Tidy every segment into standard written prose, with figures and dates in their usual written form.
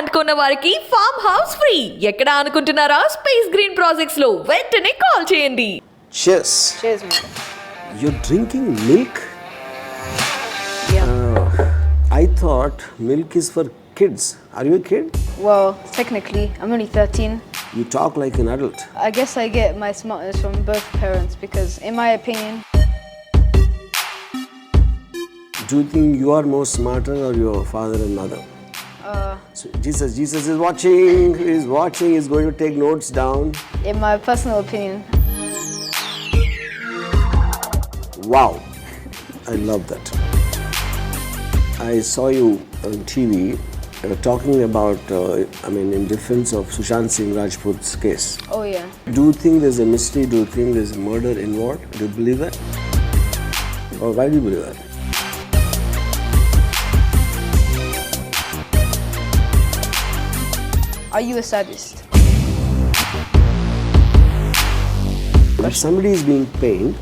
Land కొన్న వారికి farm house free. ఎక్కడ అనుకుంటున్నారా? స్పేస్ గ్రీన్ ప్రాజెక్ట్స్ లో వెంటనే కాల్ చేయండి. Cheers. Cheers, man. You're drinking milk? Yeah. I thought milk is for kids. Are you a kid? Well, technically, I'm only 13. You talk like an adult. I guess I get my smartness from both parents because, in my opinion, Do you think you are more smarter or your father and mother? So Jesus is watching. He's watching. He's going to take notes down. in my personal opinion, Wow, I love that. I saw you on TV talking about, in defense of Sushant Singh Rajput's case. oh yeah. Do you think there's a mystery? Do you think there's a murder involved? Do you believe that? Or why do you believe that? Are you a sadist? If somebody is being pained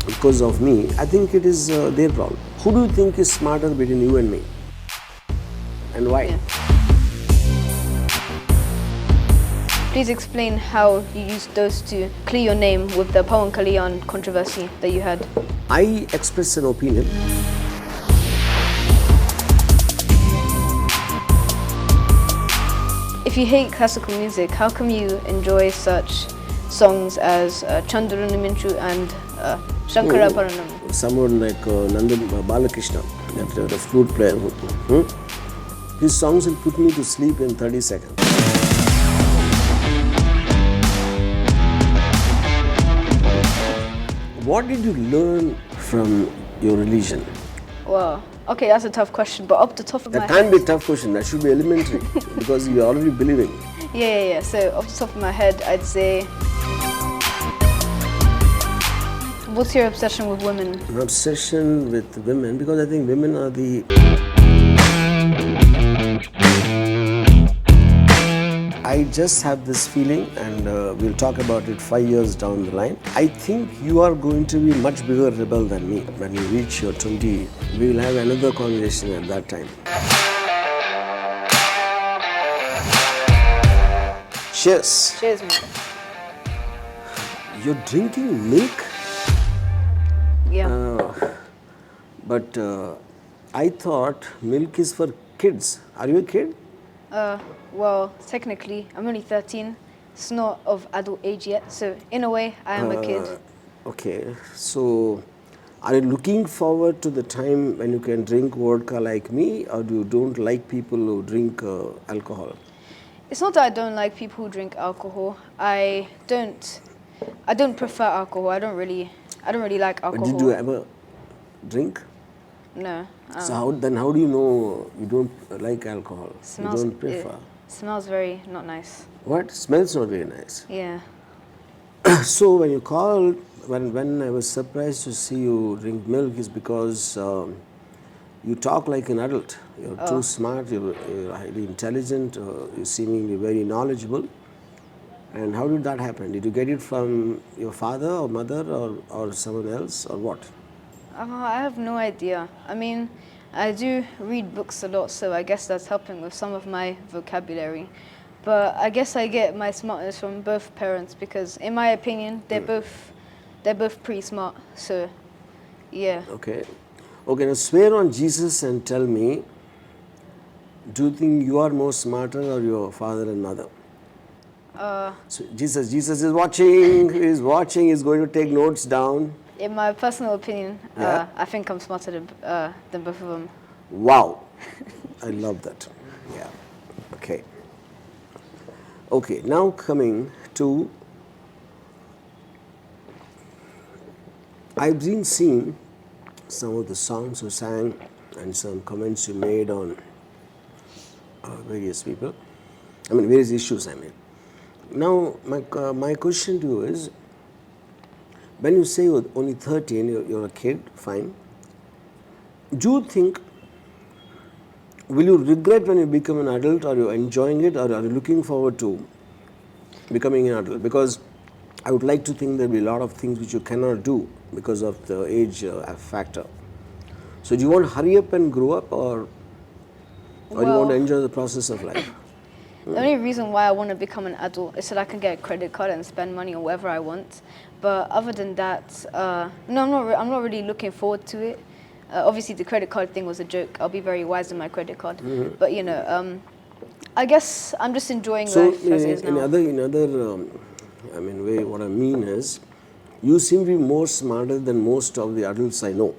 because of me, I think it is their problem. Who do you think is smarter between you and me? And why? Yeah. Please explain how you used those to clear your name with the Pawan Kalyan controversy that you had. I express an opinion. If you hate classical music, how come you enjoy such songs as Chandrunu Minchu and Shankara Paranam? Someone like Nandan Balakrishna, the flute player. His songs will put me to sleep in 30 seconds. What did you learn from your religion? Well, okay, that's a tough question, but up the top of my That can't be head, a tough question. That should be elementary because you're already believing. yeah. So off the top of my head, I'd say, what's your obsession with women? An obsession with women because I think women are the. I just have this feeling, and we'll talk about it 5 years down the line. I think you are going to be much bigger rebel than me. When you reach your 20, we will have another conversation at that time. Cheers. Cheers, man. You're drinking milk? Yeah. But I thought milk is for kids. Are you a kid? Well, technically, I'm only 13. It's not of adult age yet, so in a way, I am a kid. Okay, so are you looking forward to the time when you can drink vodka like me, or do you don't like people who drink alcohol? It's not that I don't like people who drink alcohol. I don't prefer alcohol. I don't really like But alcohol. did you ever drink? No. So how do you know you don't like alcohol? You don't prefer. It smells very not nice. What? Smells not very nice. Yeah. So when you called, when I was surprised to see you drink milk is because you talk like an adult. You're too smart, you're highly intelligent, you're seemingly very knowledgeable. And how did that happen? Did you get it from your father or mother or someone else or what? I have no idea. I mean, I do read books a lot, so I guess that's helping with some of my vocabulary. But I guess I get my smartness from both parents because, in my opinion, they're both pretty smart. So, yeah. Okay, now swear on Jesus and tell me, do you think you are more smarter or your father and mother? So Jesus is watching. He's watching. He's going to take notes down. In my personal opinion, Yeah. I think I'm smarter than both of them. Wow, I love that. Yeah. Okay, now coming to, I've been seeing some of the songs you sang and some comments you made on various people. Various issues I made. Now, my question to you is, when you say you're only 13, you're a kid, fine. Do you think, will you regret when you become an adult, or you're enjoying it, or are you looking forward to becoming an adult? Because I would like to think there'll be a lot of things which you cannot do because of the age factor. So do you want to hurry up and grow up, or you want to enjoy the process of life? The only reason why I want to become an adult is so that I can get a credit card and spend money on whatever I want. But other than that, no, I'm not really looking forward to it. Obviously, the credit card thing was a joke. I'll be very wise in my credit card. But you know, I guess I'm just enjoying So life as it is now. in other, I mean, way, what I mean is, you seem to be more smarter than most of the adults I know,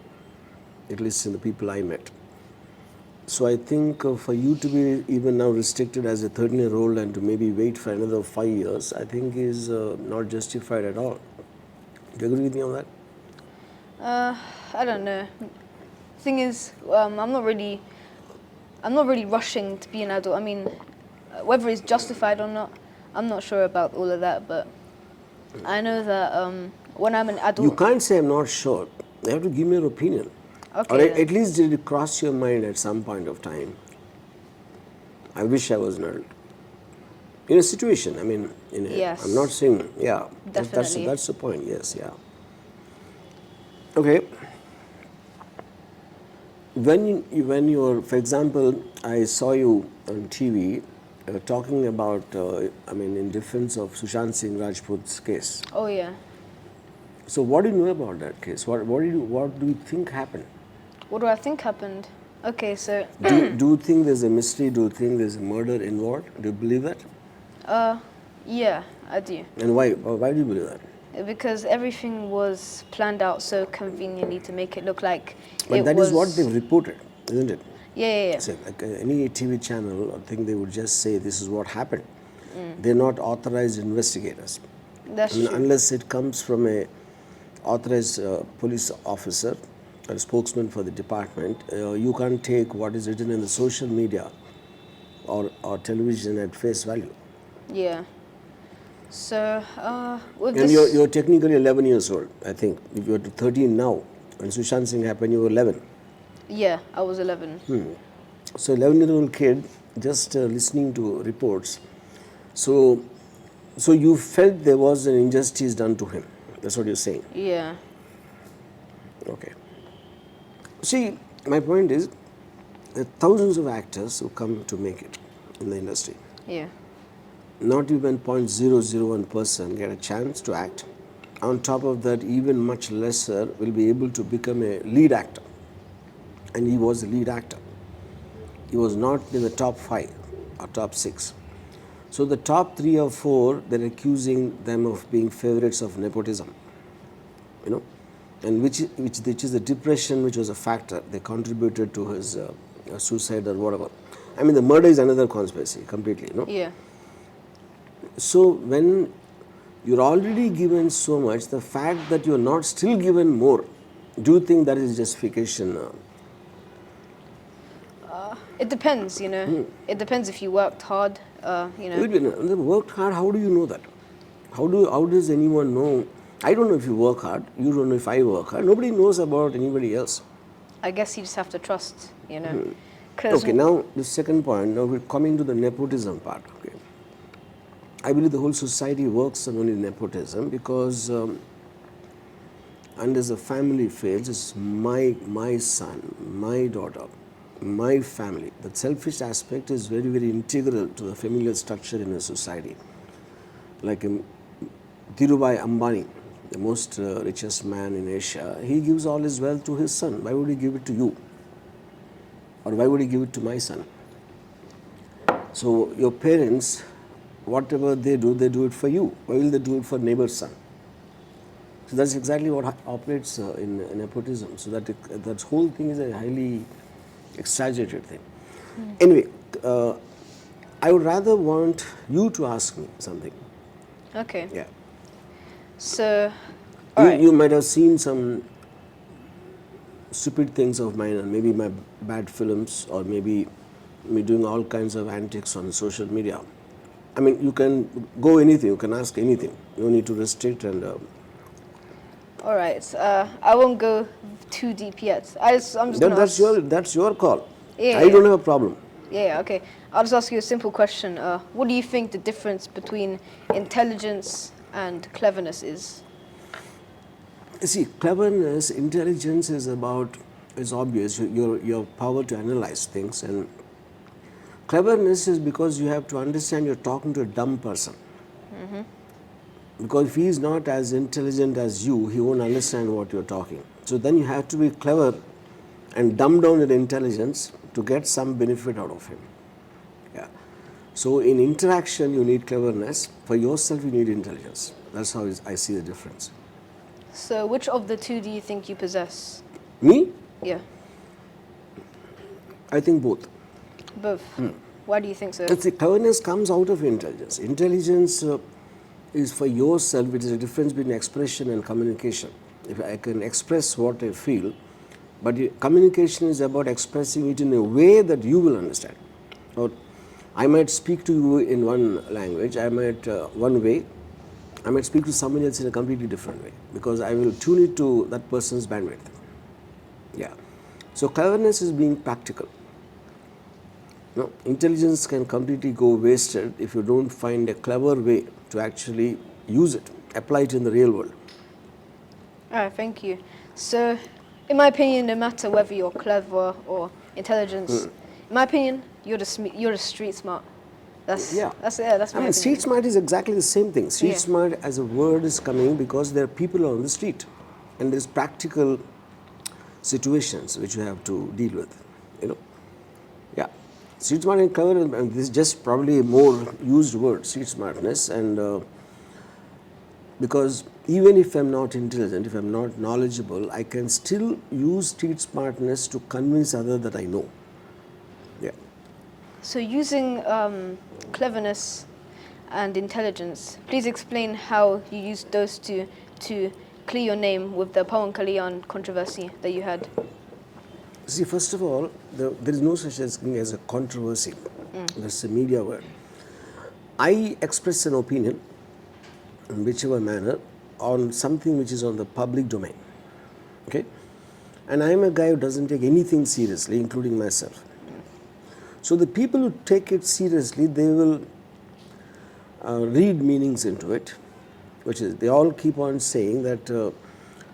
at least in the people I met. So I think for you to be even now restricted as a 13-year-old and to maybe wait for another 5 years, I think is not justified at all. Do you agree with me on that? I don't know. Thing is, I'm not really rushing to be an adult. I mean, whether it's justified or not, I'm not sure about all of that. But I know that when I'm an adult, You can't say I'm not sure. You have to give me your opinion. Okay, Or then. at least did it cross your mind at some point of time? I wish I was an adult. In a situation, I mean, Yes. I'm not saying, yeah. Definitely. That's the point, yes, yeah. Okay. When you're, for example, I saw you on TV talking about, in defense of Sushant Singh Rajput's case. oh yeah. So what do you know about that case? What do you think happened? What do I think happened? Okay, so Do you think there's a mystery? Do you think there's a murder involved? Do you believe that? yeah, I do. And why? Why do you believe that? Because everything was planned out so conveniently to make it look like But it that was. is what they've reported, isn't it? Yeah. So, like any TV channel, I think they would just say this is what happened. They're not authorized investigators. That's true. Unless it comes from a authorized police officer or a spokesman for the department, you can't take what is written in the social media or television at face value. Yeah. So with And this, you're technically 11 years old, I think. If you're 13 now, when Sushant Singh happened, you were 11. yeah, I was 11. So 11-year-old kid, just listening to reports. So you felt there was an injustice done to him. That's what you're saying. Yeah. Okay. See, my point is, there are thousands of actors who come to make it in the industry. Yeah. Not even 0.001% get a chance to act. On top of that, even much lesser will be able to become a lead actor. And he was a lead actor. He was not in the top 5 or top 6. So the top 3 or 4, they're accusing them of being favorites of nepotism. And which is the depression, which was a factor. They contributed to his suicide or whatever. I mean, the murder is another conspiracy completely, Yeah. So when you're already given so much, the fact that you're not still given more, do you think that is justification? It depends, you know. It depends if you worked hard, you know. Wait a minute, worked hard, how do you know that? How does anyone know? I don't know if you work hard, you don't know if I work hard. Nobody knows about anybody else. I guess you just have to trust, you know. 'Cause Okay, now the second point, now we're coming to the nepotism part. Okay. I believe the whole society works on only nepotism because unless the family fails, it's my son, my daughter, my family. That selfish aspect is very, very integral to the familial structure in a society. Like Dhirubhai Ambani, the most richest man in Asia, he gives all his wealth to his son. Why would he give it to you? Or why would he give it to my son? So your parents, whatever they do it for you. Why will they do it for neighbor's son? So that's exactly what operates in nepotism. So that whole thing is a highly exaggerated thing. Anyway, I would rather want you to ask me something. Okay. Yeah. So, all right. You might have seen some stupid things of mine, and maybe my bad films, or maybe me doing all kinds of antics on social media. I mean, you can go anything, you can ask anything. You don't need to restrict and... All right. I won't go too deep yet. I'm just gonna ask, that's your call. Yeah, I don't have a problem. Yeah, okay. I'll just ask you a simple question. What do you think the difference between intelligence and cleverness is? You see, cleverness, intelligence is obvious, your power to analyze things and Cleverness is because you have to understand you're talking to a dumb person. Because if he is not as intelligent as you, he won't understand what you're talking. So then you have to be clever and dumb down your intelligence to get some benefit out of him. Yeah. So in interaction, you need cleverness. For yourself, you need intelligence. That's how I see the difference. So which of the two do you think you possess? Me? Yeah, I think both. both. Why do you think so? But the cleverness comes out of intelligence. Intelligence is for yourself. It is a difference between expression and communication. If I can express what I feel, but communication is about expressing it in a way that you will understand. Or I might speak to you in one language, I might one way, I might speak to somebody else in a completely different way because I will tune it to that person's bandwidth. Yeah. So cleverness is being practical. No, intelligence can completely go wasted if you don't find a clever way to actually use it, apply it in the real world. All right, thank you. So, in my opinion, no matter whether you're clever or intelligence, in my opinion, you're the street smart. That's my I mean, opinion. street smart is exactly the same thing. Street Yeah. smart as a word is coming because there are people on the street and there's practical situations which you have to deal with, you know. Yeah. Street smart and clever, and this is just probably a more used word, street smartness, and because even if I'm not intelligent, if I'm not knowledgeable, I can still use street smartness to convince others that I know. Yeah. So, using cleverness and intelligence, please explain how you used those two to clear your name with the Pawan Kalyan controversy that you had. See, first of all, there is no such thing as a controversy. That's a media word. I express an opinion in whichever manner on something which is on the public domain. Okay? And I am a guy who doesn't take anything seriously, including myself. So the people who take it seriously, they will read meanings into it, which is, they all keep on saying that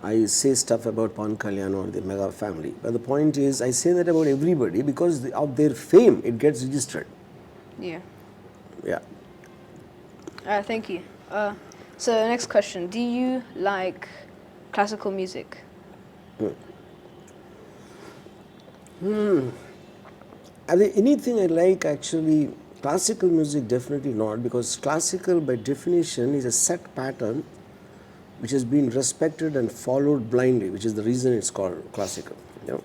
I say stuff about Pawan Kalyan or the mega family. But the point is, I say that about everybody because of their fame, it gets registered. Yeah. Yeah. Thank you. So, next question. Do you like classical music? Are there anything I like actually? Classical music, definitely not, because classical by definition is a set pattern which has been respected and followed blindly, which is the reason it's called classical. You know?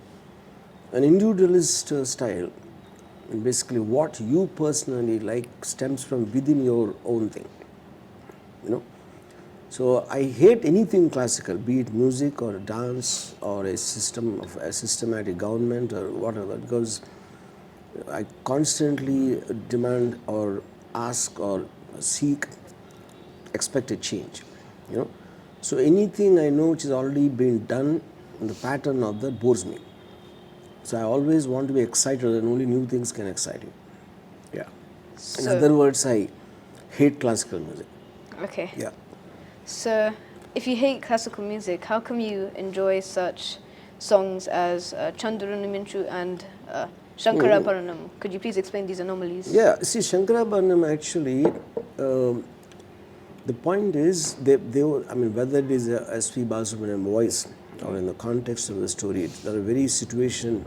An individualist style, and basically what you personally like stems from within your own thing. You know? So I hate anything classical, be it music or dance or a systematic government or whatever, because I constantly demand or ask or seek, expect a change. You know? So anything I know which has already been done, the pattern of that bores me. So I always want to be excited, and only new things can excite me. Yeah. In So, other words, I hate classical music. okay. Yeah. So, if you hate classical music, how come you enjoy such songs as Chandurani Minchu and Shankara Paranam? Could you please explain these anomalies? Yeah, see, Shankarabharanam actually, the point is, they were, I mean, whether it is a S.P. Balasubramanian voice or in the context of the story, they are very situation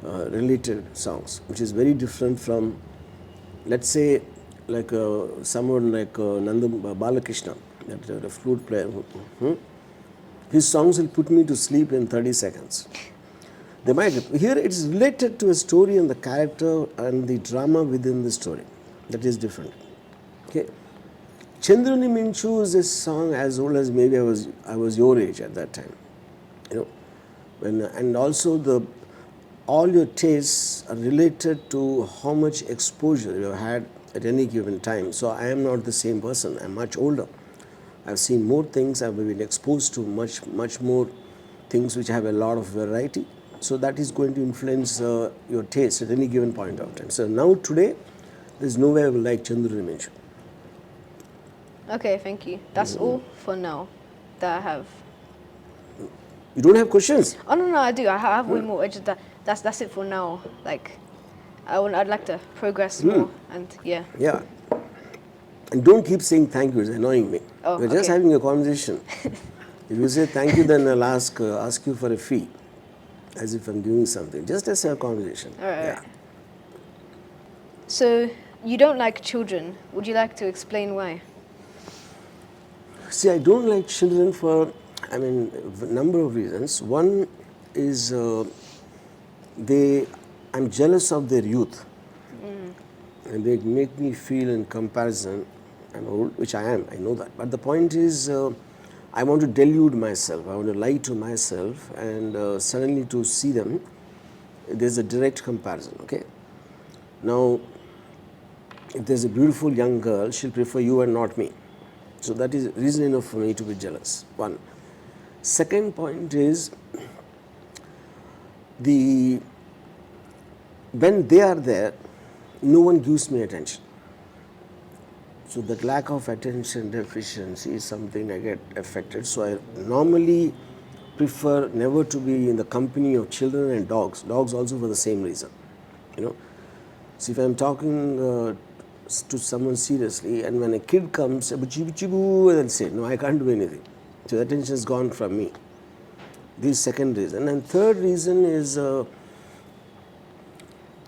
related songs, which is very different from, let's say, like someone like Nandam Balakrishna, the flute player. His songs will put me to sleep in 30 seconds. They might. Here it is related to a story and the character and the drama within the story. That is different. Okay. Chandrani Minchu is a song as old as maybe I was your age at that time. You know, and also all your tastes are related to how much exposure you have had at any given time. So I am not the same person. I'm much older. I've seen more things. I've been exposed to much more things which have a lot of variety. So that is going to influence your taste at any given point of time. So now today, there's no way I will like Chandru Minchu. Okay, thank you. That's all for now that I have. You don't have questions? Oh no, I do. I have way more. It's just that's it for now. Like, I'd like to progress more, and yeah. Yeah. And don't keep saying thank you, it's annoying me. Oh, We're just okay. having a conversation. If you say thank you, then I'll ask you for a fee, as if I'm doing something. Just as a conversation. All right. Yeah. So you don't like children. Would you like to explain why? See, I don't like children for, a number of reasons. One is I'm jealous of their youth. And they make me feel in comparison, I'm old, which I am, I know that. But the point is, I want to delude myself, I want to lie to myself, and suddenly to see them, there's a direct comparison, okay? Now, if there's a beautiful young girl, she'll prefer you and not me. So that is reason enough for me to be jealous, one. Second point is, when they are there, no one gives me attention. So that lack of attention deficiency is something I get affected. So I normally prefer never to be in the company of children and dogs. Dogs also for the same reason, you know. So if I'm talking to someone seriously, and when a kid comes, "Buchi-buchi-boo," and I'll say, no, I can't do anything. So the attention is gone from me. This is second reason. And third reason is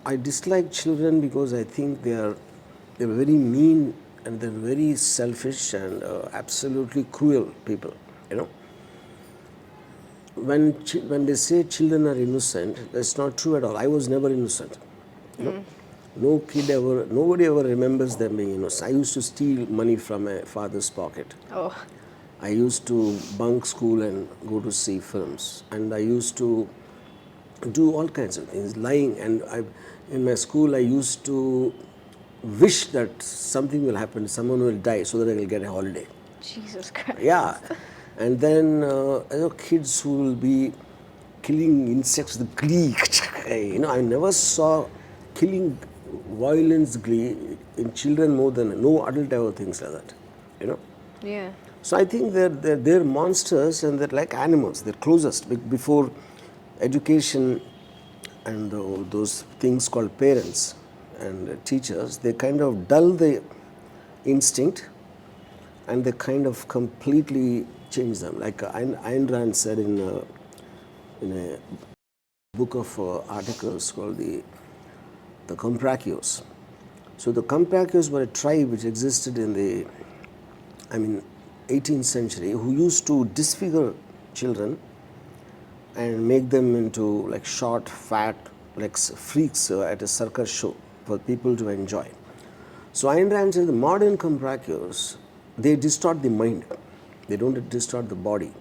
I dislike children because I think they're very mean and they're very selfish and absolutely cruel people, you know. When they say children are innocent, that's not true at all. I was never innocent, you know. Nobody ever remembers them being innocent. I used to steal money from my father's pocket. Oh. I used to bunk school and go to see films, and I used to do all kinds of things, lying. And in my school, I used to wish that something will happen, someone will die, so that I will get a holiday. Jesus Christ. Yeah, and then kids who will be killing insects with glee. You know, I never saw killing violence glee in children more than no adult ever thinks like that. You know. Yeah. So I think they're monsters and they're like animals. They're closest before education and those things called parents and teachers. They kind of dull the instinct and they kind of completely change them. Like Ayn Rand said in a book of articles called the Comprachos. So the Comprachos were a tribe which existed in the 18th century, who used to disfigure children and make them into like short, fat, like freaks at a circus show for people to enjoy. So Ayn Rand said the modern Comprachos, they distort the mind. They don't distort the body.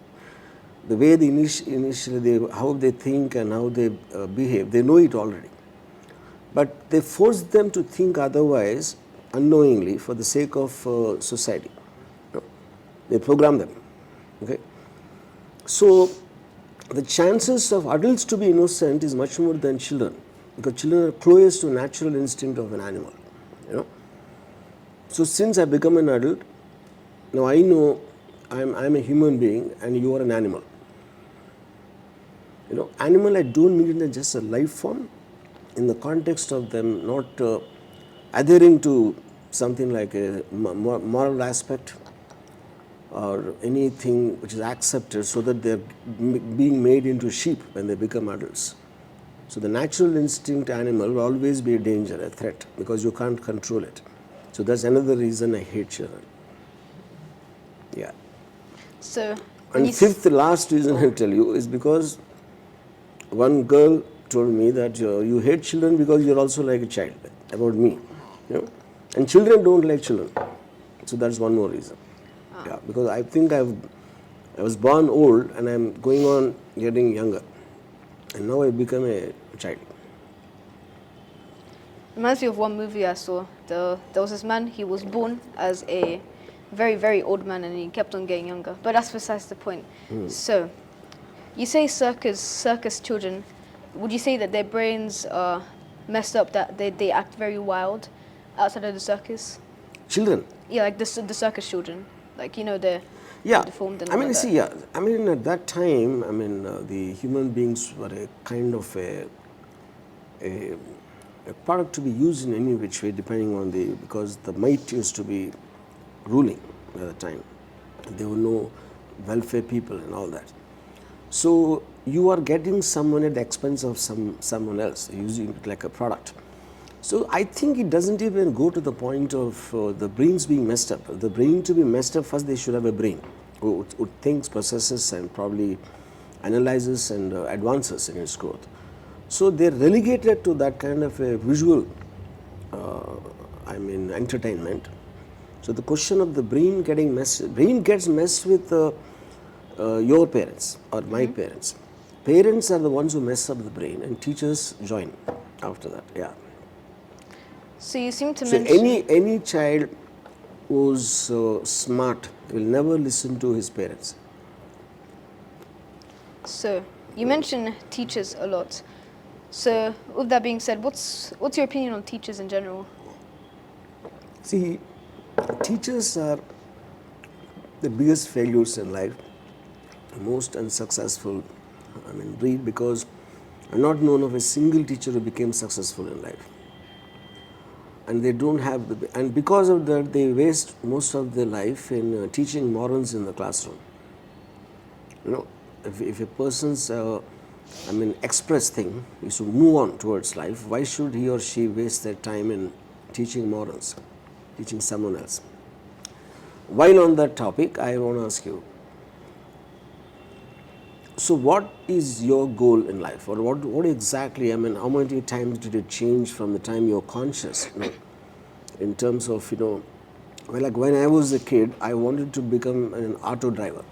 The way they initially how they think and how they behave, they know it already. But they force them to think otherwise unknowingly for the sake of society. They program them. Okay? So the chances of adults to be innocent is much more than children, because children are closest to natural instinct of an animal. You know. So since I become an adult, now I know I'm a human being and you are an animal. You know, animal I don't mean it just a life form in the context of them not adhering to something like a moral aspect or anything which is accepted, so that they're being made into sheep when they become adults. So the natural instinct animal will always be a danger, a threat, because you can't control it. So that's another reason I hate children. Yeah. So. And fifth, last reason I'll tell you is because one girl told me that you hate children because you're also like a child, about me. You know? And children don't like children. So that's one more reason. Yeah, because I think I was born old and I'm going on getting younger. And now I become a child. Reminds me of one movie I saw. There was this man, he was born as a very, very old man and he kept on getting younger. But that's besides the point. So, you say circus children. Would you say that their brains are messed up, that they act very wild outside of the circus? Children? Yeah, like the circus children. Like, you know, they're deformed and I mean, all see, that. yeah. I mean, at that time, the human beings were a kind of a a product to be used in any which way depending on because the might used to be ruling at the time. There were no welfare people and all that. So you are getting someone at the expense of someone else, using it like a product. So I think it doesn't even go to the point of the brains being messed up. The brain to be messed up, first they should have a brain who thinks, processes and probably analyzes and advances in its growth. So they're relegated to that kind of a visual, entertainment. So the question of the brain getting messed, brain gets messed with your parents or my parents. Parents are the ones who mess up the brain and teachers join after that, yeah. So you seem to So mention... any child who's smart will never listen to his parents. So you mention teachers a lot. So with that being said, what's your opinion on teachers in general? See, teachers are the biggest failures in life, the most unsuccessful breed, because I'm not known of a single teacher who became successful in life. And they don't have and because of that, they waste most of their life in teaching morals in the classroom. You know, if a person's express thing is to move on towards life, why should he or she waste their time in teaching morals, teaching someone else? While on that topic, I want to ask you, so what is your goal in life, or what exactly, how many times did it change from the time you're conscious, in terms of, like when I was a kid, I wanted to become an auto driver.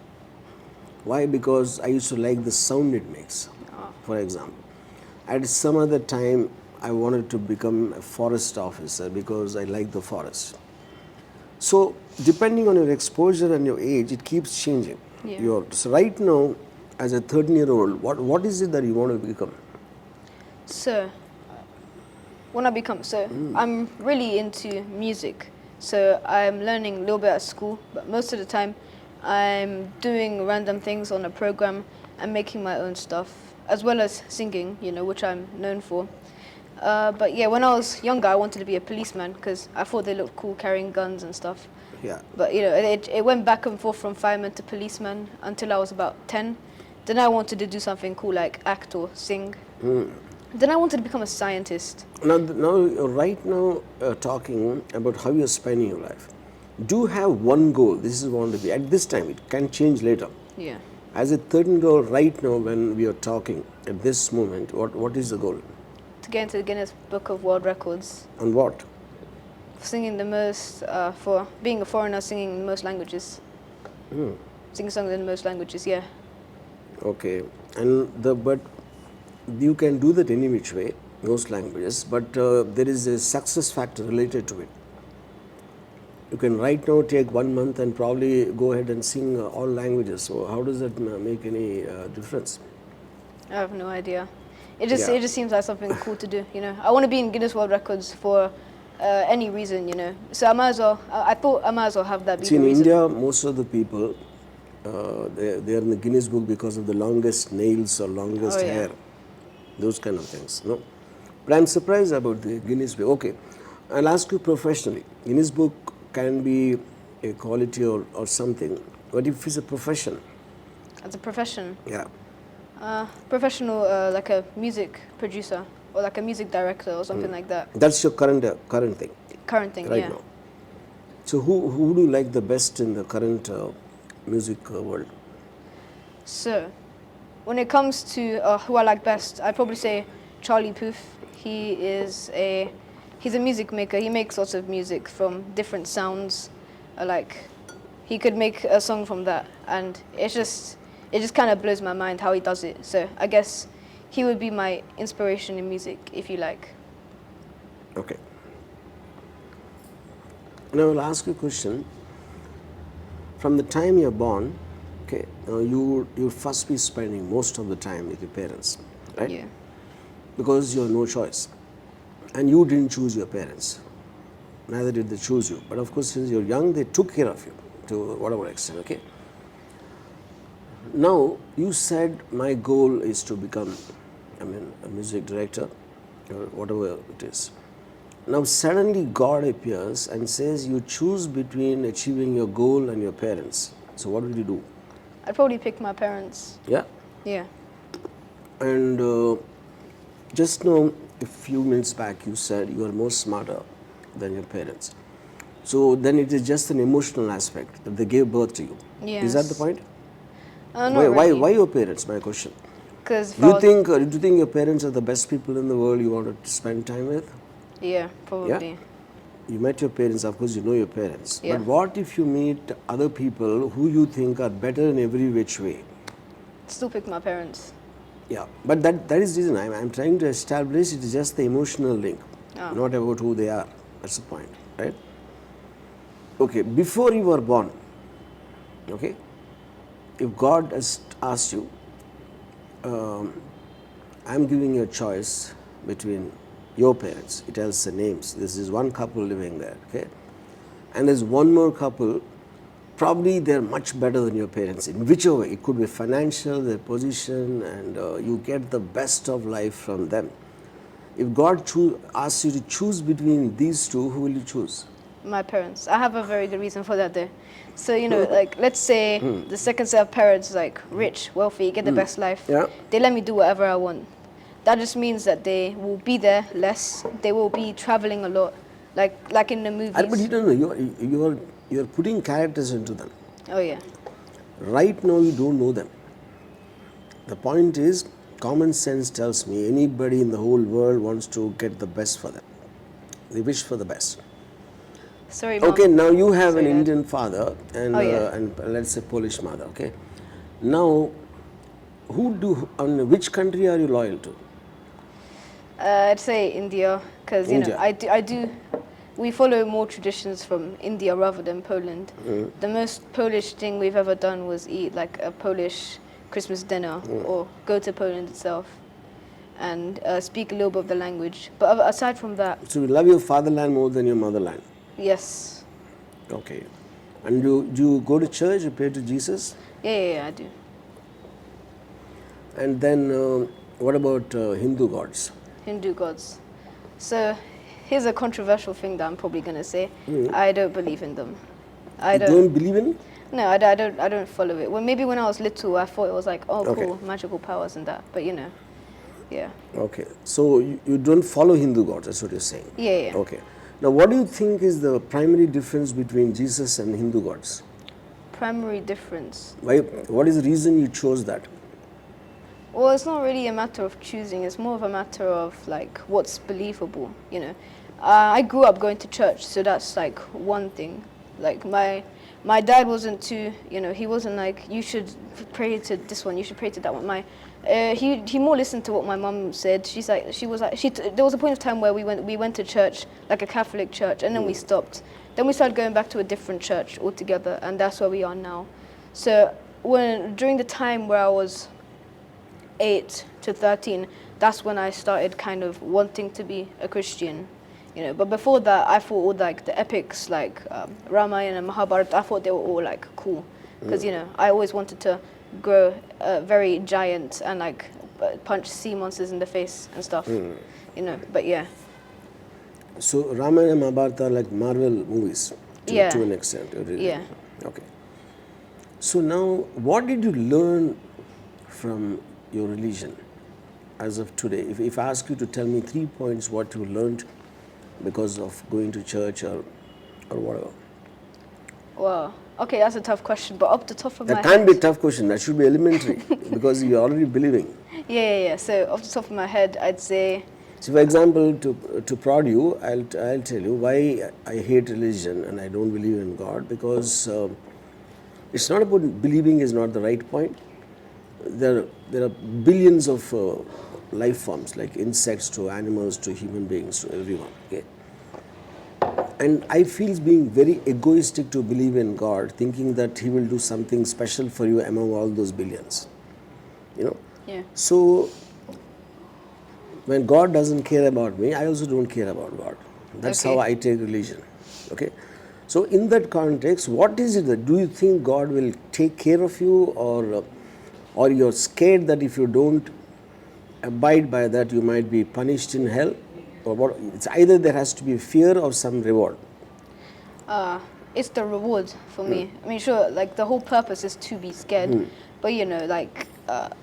Why? Because I used to like the sound it makes, for example. At some other time, I wanted to become a forest officer because I like the forest. So depending on your exposure and your age, it keeps changing. Yeah. So right now, as a 13-year-old, what is it that you want to become? So when I become, I'm really into music. So I'm learning a little bit at school, but most of the time I'm doing random things on a program and making my own stuff, as well as singing, which I'm known for. But yeah, when I was younger, I wanted to be a policeman because I thought they looked cool carrying guns and stuff. Yeah. But it went back and forth from fireman to policeman until I was about 10. Then I wanted to do something cool like act or sing. Then I wanted to become a scientist. Now right now, talking about how you're spending your life. Do you have one goal? This is want to be at this time. It can change later. Yeah. As a 13-year-old right now, when we are talking at this moment, what is the goal? To get into the Guinness Book of World Records. On what? Singing the most, for being a foreigner, singing in most languages. Singing songs in most languages, yeah. Okay, but you can do that any which way, most languages, but there is a success factor related to it. You can right now take 1 month and probably go ahead and sing all languages. So how does that make any difference? I have no idea. It just seems like something cool to do, I want to be in Guinness World Records for any reason, So I might as well, I thought I might as well have that be See, the in reason. India, most of the people, they are in the Guinness Book because of the longest nails or longest hair. Those kind of things, no? But I'm surprised about the Guinness Book. Okay, I'll ask you professionally. Guinness Book can be a quality or something, but if it's a profession? As a profession? Yeah. Professional, like a music producer or like a music director or something like that. That's your current thing? Current thing, right yeah. now. So who do you like the best in the current music world? So, when it comes to who I like best, I'd probably say Charlie Puth. He's a music maker. He makes lots of music from different sounds. He could make a song from that, and it just kind of blows my mind how he does it. So I guess he would be my inspiration in music, if you like. Okay. And I will ask you a question. From the time you're born, okay, you first be spending most of the time with your parents, right? Yeah. Because you have no choice. And you didn't choose your parents. Neither did they choose you. But of course, since you're young, they took care of you to whatever extent, okay? Now, you said my goal is to become, a music director. or whatever it is. Now suddenly God appears and says you choose between achieving your goal and your parents. So what will you do? I'd probably pick my parents. Yeah? Yeah. And just now, a few minutes back, you said you are more smarter than your parents. So then it is just an emotional aspect that they gave birth to you. Is that the Yes. point? Not Why really. your parents? My question. Because Do you think your parents are the best people in the world you wanted to spend time with? Yeah, probably. Yeah? You met your parents, of course you know your parents. Yeah. But what if you meet other people who you think are better in every which way? Still pick my parents. Yeah, but that is the reason I'm trying to establish it is just the emotional link, not about who they are. That's the point, right? Okay, before you were born, okay, if God has asked you, I'm giving you a choice between your parents, it tells the names, this is one couple living there, okay, and there's one more couple, probably they're much better than your parents in whichever way. It could be financial, their position, and you get the best of life from them. If God asks you to choose between these two, who will you choose? My parents. I have a very good reason for that there. So, like, let's say the second set of parents, like, rich, wealthy, get the best life. Yeah. They let me do whatever I want. That just means that they will be there less. They will be traveling a lot, like in the movies. But you don't know, you're putting characters into them. Oh, yeah. Right now you don't know them. The point is, common sense tells me anybody in the whole world wants to get the best for them. They wish for the best. Sorry, Mom. Okay, now you have Sorry, an Dad. Indian father and, Oh, yeah. and let's say Polish mother, okay? Now, which country are you loyal to? I'd say India, because India. I do. We follow more traditions from India rather than Poland. The most Polish thing we've ever done was eat like a Polish Christmas dinner or go to Poland itself and speak a little bit of the language. But aside from that, So you love your fatherland more than your motherland. yes, Okay. And do you go to church, you pray to Jesus? yeah, I do. And then what about Hindu gods? Hindu gods. So here's a controversial thing that I'm probably gonna say. I don't believe in them. I You don't. don't believe in? No, I don't follow it. Well, maybe when I was little, I thought it was like, oh, Okay. cool, magical powers and that. But yeah, Okay. So you don't follow Hindu gods, that's what you're saying? yeah. Okay. Now what do you think is the primary difference between Jesus and Hindu gods? Primary difference. What is the reason you chose that? Well, it's not really a matter of choosing. It's more of a matter of like what's believable. I grew up going to church, so that's like one thing. Like my dad wasn't too. He wasn't like you should pray to this one, you should pray to that one. He more listened to what my mum said. There was a point of time where we went to church, like a Catholic church, and then we stopped. Then we started going back to a different church altogether, and that's where we are now. So during the time where I was 8 to 13, that's when I started kind of wanting to be a Christian. But before that, I thought all like the epics, like Ramayana and Mahabharata, I thought they were all like cool, because I always wanted to grow very giant and like punch sea monsters in the face and stuff. But yeah. So Ramayana and Mahabharata are like Marvel movies Yeah. to an extent. Yeah. Okay. So now, what did you learn from your religion as of today? If I ask you to tell me 3 points what you learned because of going to church or whatever. Well, okay, that's a tough question, but up the top of my That head. can't be a tough question. That should be elementary because you're already believing. Yeah. So off the top of my head, I'd say. So, for example, to prod you, I'll tell you why I hate religion and I don't believe in God, because it's not about believing is not the right point. There are billions of life forms, like insects to animals to human beings to everyone. Okay, and I feel it's being very egoistic to believe in God, thinking that He will do something special for you among all those billions. Yeah. So when God doesn't care about me, I also don't care about God. That's Okay. how I take religion. Okay. So in that context, what is it that do you think God will take care of you, or you're scared that if you don't abide by that, you might be punished in hell, or what? It's either there has to be fear or some reward. It's the reward for me. I mean, sure, like the whole purpose is to be scared, but you know, like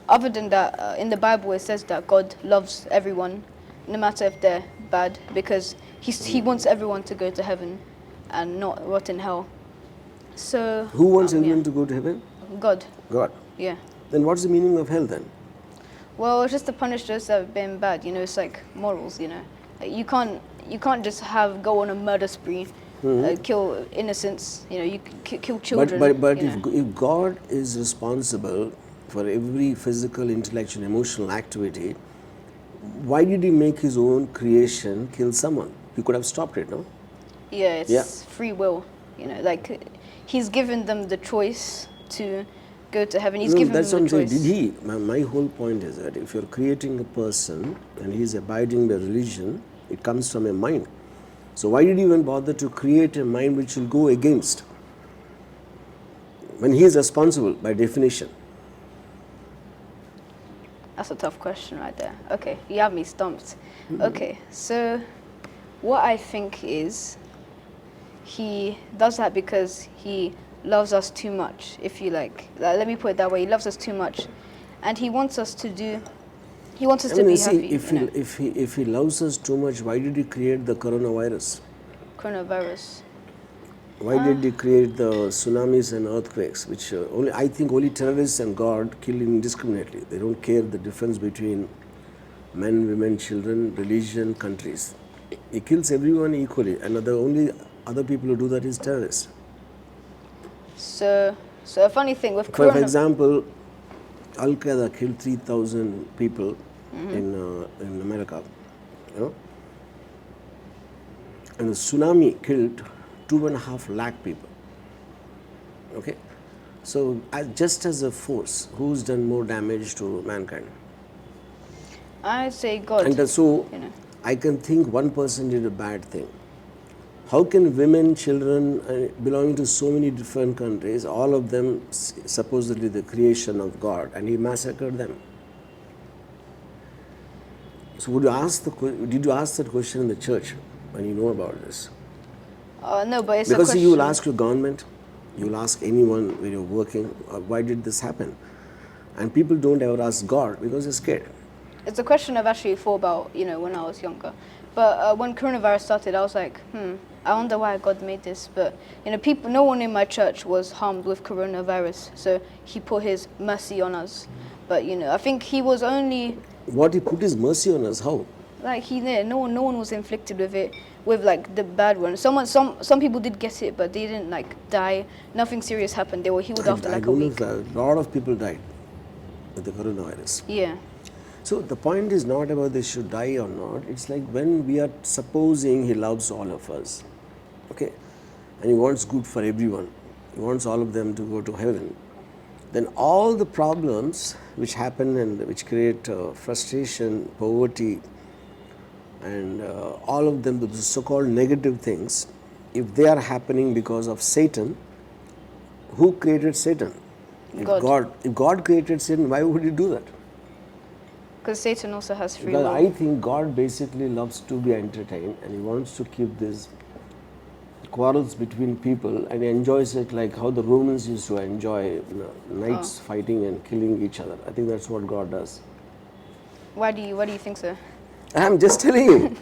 other than that, in the Bible it says that God loves everyone, no matter if they're bad, because He wants everyone to go to heaven, and not rot in hell. So Who wants everyone to go to heaven? God. God. Yeah. Then what's the meaning of hell then? Well, it's just to punish those that have been bad. You know, it's like morals. You know, like you can't just go on a murder spree, kill innocents. You know, you kill children. But you know. if God is responsible for every physical, intellectual, emotional activity, why did He make His own creation kill someone? He could have stopped it, no? Yeah, it's free will. You know, like He's given them the choice to go to heaven. He's given that's them what the I'm saying. choice. Did He? My whole point is that if you're creating a person and he's abiding by religion, it comes from a mind. So why did He even bother to create a mind which will go against when He is responsible by definition? That's a tough question right there. Okay, you have me stumped. Okay, so what I think is He does that because He loves us too much, if you like. Let me put it that way. He loves us too much, and He wants us to do. He wants us to be happy. If he loves us too much, why did He create the coronavirus? Coronavirus. Why did He create the tsunamis and earthquakes, which I think only terrorists and God kill indiscriminately. They don't care the difference between men, women, children, religion, countries. He kills everyone equally, and the only other people who do that is terrorists. So a funny thing with For example, Al Qaeda killed 3,000 people in America, you know, and the tsunami killed 2.5 lakh people. Okay, so just as a force, who's done more damage to mankind? I'd say God. And so, you know. I can think one person did a bad thing. How can women, children belonging to so many different countries, all of them supposedly the creation of God, and He massacred them? So did you ask that question in the church when you know about this? No, but it's Because a question. you will ask your government, you will ask anyone when you're working, why did this happen? And people don't ever ask God because they're scared. It's a question I've actually thought about, you know, when I was younger. But when coronavirus started, I was like, I wonder why God made this. But, you know, no one in my church was harmed with coronavirus. So He put His mercy on us. But, you know, I think He was only... What He put His mercy on us, how? Like, no one was inflicted with it, with, like, the bad one. Some people did get it, but they didn't, like, die. Nothing serious happened. They were healed after, like, a week. A lot of people died with the coronavirus. Yeah. So the point is not about they should die or not. It's like when we are supposing He loves all of us, okay, and He wants good for everyone. He wants all of them to go to heaven. Then all the problems which happen and which create frustration, poverty, and all of them, the so-called negative things, if they are happening because of Satan, who created Satan? If God created Satan, why would He do that? Because Satan also has free Because will. I think God basically loves to be entertained, and He wants to keep these quarrels between people, and He enjoys it like how the Romans used to enjoy knights fighting and killing each other. I think that's what God does. Why do you think so? I'm just telling you.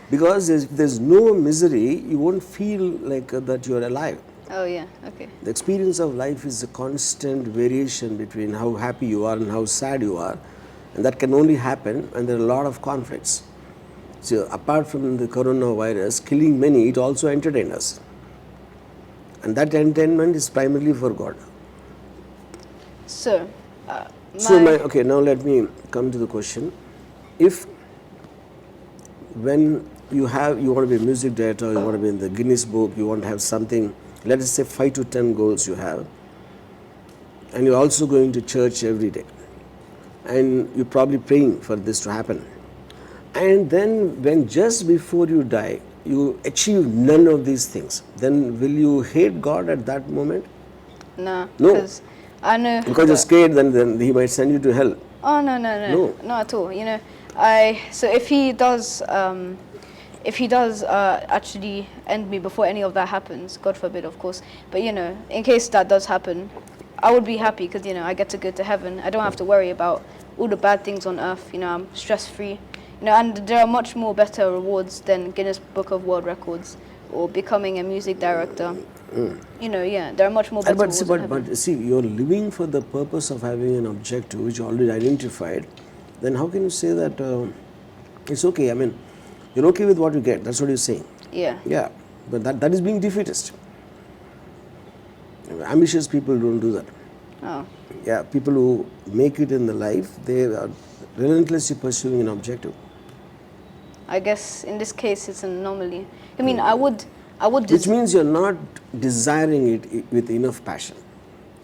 Because if there's no misery, you won't feel like that you're alive. Oh yeah, okay. The experience of life is a constant variation between how happy you are and how sad you are. And that can only happen when there are a lot of conflicts. So apart from the coronavirus killing many, it also entertained us. And that entertainment is primarily for God. So, okay, now let me come to the question. If when you want to be a music director, you want to be in the Guinness book, you want to have something, let us say 5 to 10 goals you have, and you're also going to church every day, and you're probably praying for this to happen. And then when just before you die, you achieve none of these things, then will you hate God at that moment? No. No. Because I know. Because you're scared, then He might send you to hell. Oh no, not at all. You know, so if he does actually end me before any of that happens, God forbid, of course. But you know, in case that does happen, I would be happy because you know I get to go to heaven. I don't have to worry about all the bad things on earth. You know, I'm stress free. You know, and there are much more better rewards than Guinness Book of World Records or becoming a music director. You know, yeah, there are much more better rewards in heaven. But see, you're living for the purpose of having an objective which you already identified. Then how can you say that it's okay? I mean, you're okay with what you get. That's what you're saying. Yeah. Yeah, but that is being defeatist. Ambitious people don't do that. Oh. Yeah, people who make it in the life, they are relentlessly pursuing an objective. I guess in this case it's an anomaly. I mean, I would. Which means you're not desiring it with enough passion.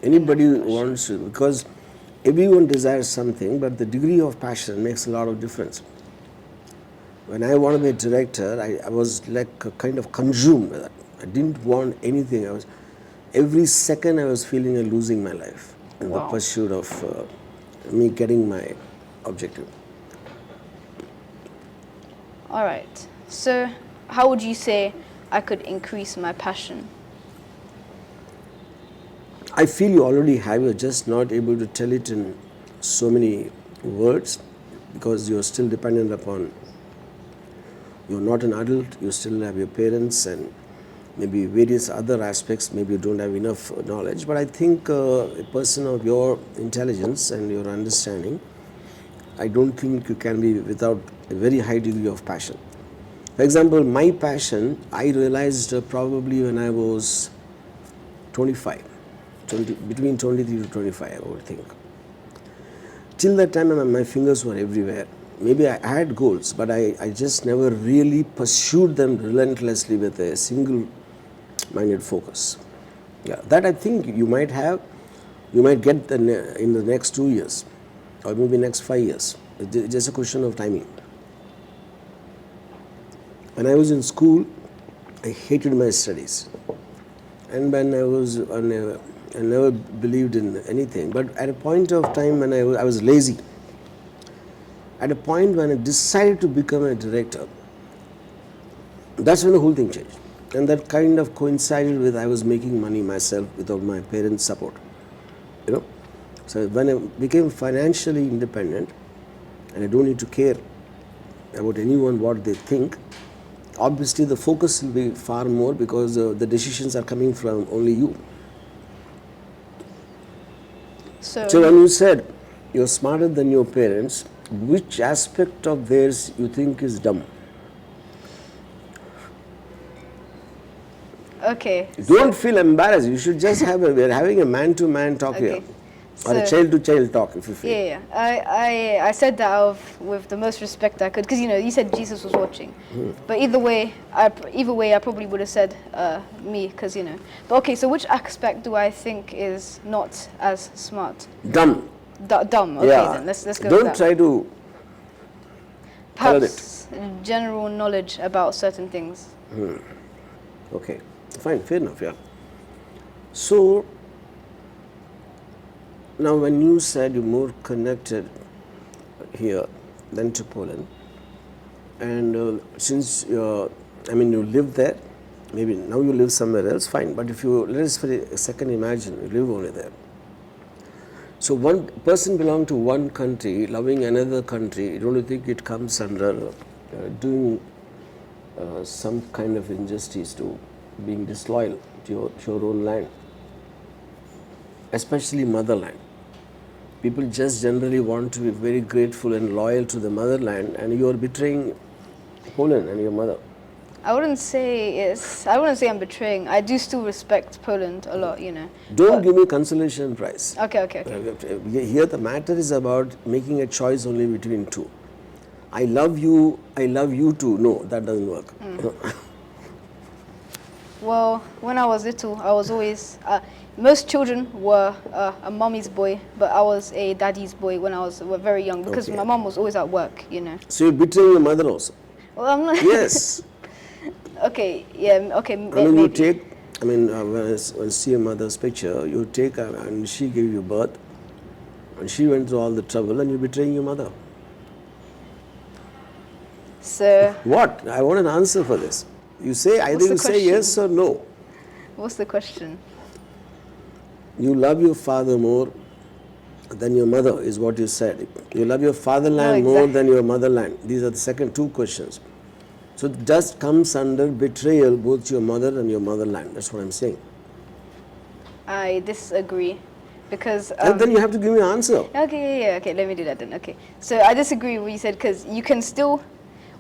Anybody wants to, because everyone desires something, but the degree of passion makes a lot of difference. When I wanted to be a director, I was like kind of consumed with that. I didn't want anything. Every second I was feeling like losing my life in the pursuit of me getting my objective. All right. So, how would you say I could increase my passion? I feel you already have. You're just not able to tell it in so many words because you're still dependent upon. You're not an adult. You still have your parents and maybe various other aspects. Maybe you don't have enough knowledge. But I think a person of your intelligence and your understanding, I don't think you can be without a very high degree of passion. For example, my passion, I realized probably when I was 25, between 23 to 25, I would think. Till that time, my fingers were everywhere. Maybe I had goals, but I just never really pursued them relentlessly with a single-minded focus. Yeah, that I think you might have, you might get in the next 2 years, or maybe next 5 years. It's just a question of timing. When I was in school, I hated my studies. And when I never believed in anything. But at a point of time when I was lazy, at a point when I decided to become a director, that's when the whole thing changed. And that kind of coincided with I was making money myself without my parents' support. You know? So when I became financially independent, and I don't need to care about anyone what they think, obviously the focus will be far more because the decisions are coming from only you. So when you said you're smarter than your parents, which aspect of theirs you think is dumb? Okay. Don't feel embarrassed. You should just we're having a man-to-man talk here. Or a child-to-child talk, if you feel. Yeah. I said that with the most respect I could, because you know you said Jesus was watching, but either way I probably would have said me, because you know. But okay, so which aspect do I think is not as smart? Dumb. Dumb. Okay, Yeah. then let's go. Don't with that. try to. Perhaps general knowledge about certain things. Okay, fine, fair enough. Yeah. So. Now, when you said you're more connected here than to Poland, and since you live there, maybe now you live somewhere else, fine. But if you, let us for a second imagine, you live only there. So one person belong to one country, loving another country, don't you think it comes under doing some kind of injustice to being disloyal to your own land, especially motherland? People just generally want to be very grateful and loyal to the motherland, and you are betraying Poland and your mother. I wouldn't say I'm betraying. I do still respect Poland a lot, you know. Don't give me consolation prize. Okay. Here the matter is about making a choice only between two. I love you too. No, that doesn't work. Well, when I was little, I was always, most children were a mommy's boy, but I was a daddy's boy when I was very young, because my mom was always at work, you know. So you're betraying your mother also? Well, I'm not. Yes. Okay, yeah, okay, when I see your mother's picture, you take, and she gave you birth, And she went through all the trouble and you're betraying your mother. So, What? I want an answer for this. You say either What's the you say question? yes or no. what's the question? You love your father more than your mother is what you said. You love your fatherland No, more exact- than your motherland. These are the second two questions. So it just comes under betrayal, both your mother and your motherland. That's what I'm saying. I disagree because. And then you have to give me an answer. Okay, yeah, okay, let me do that then. Okay, so I disagree with what you said because you can still,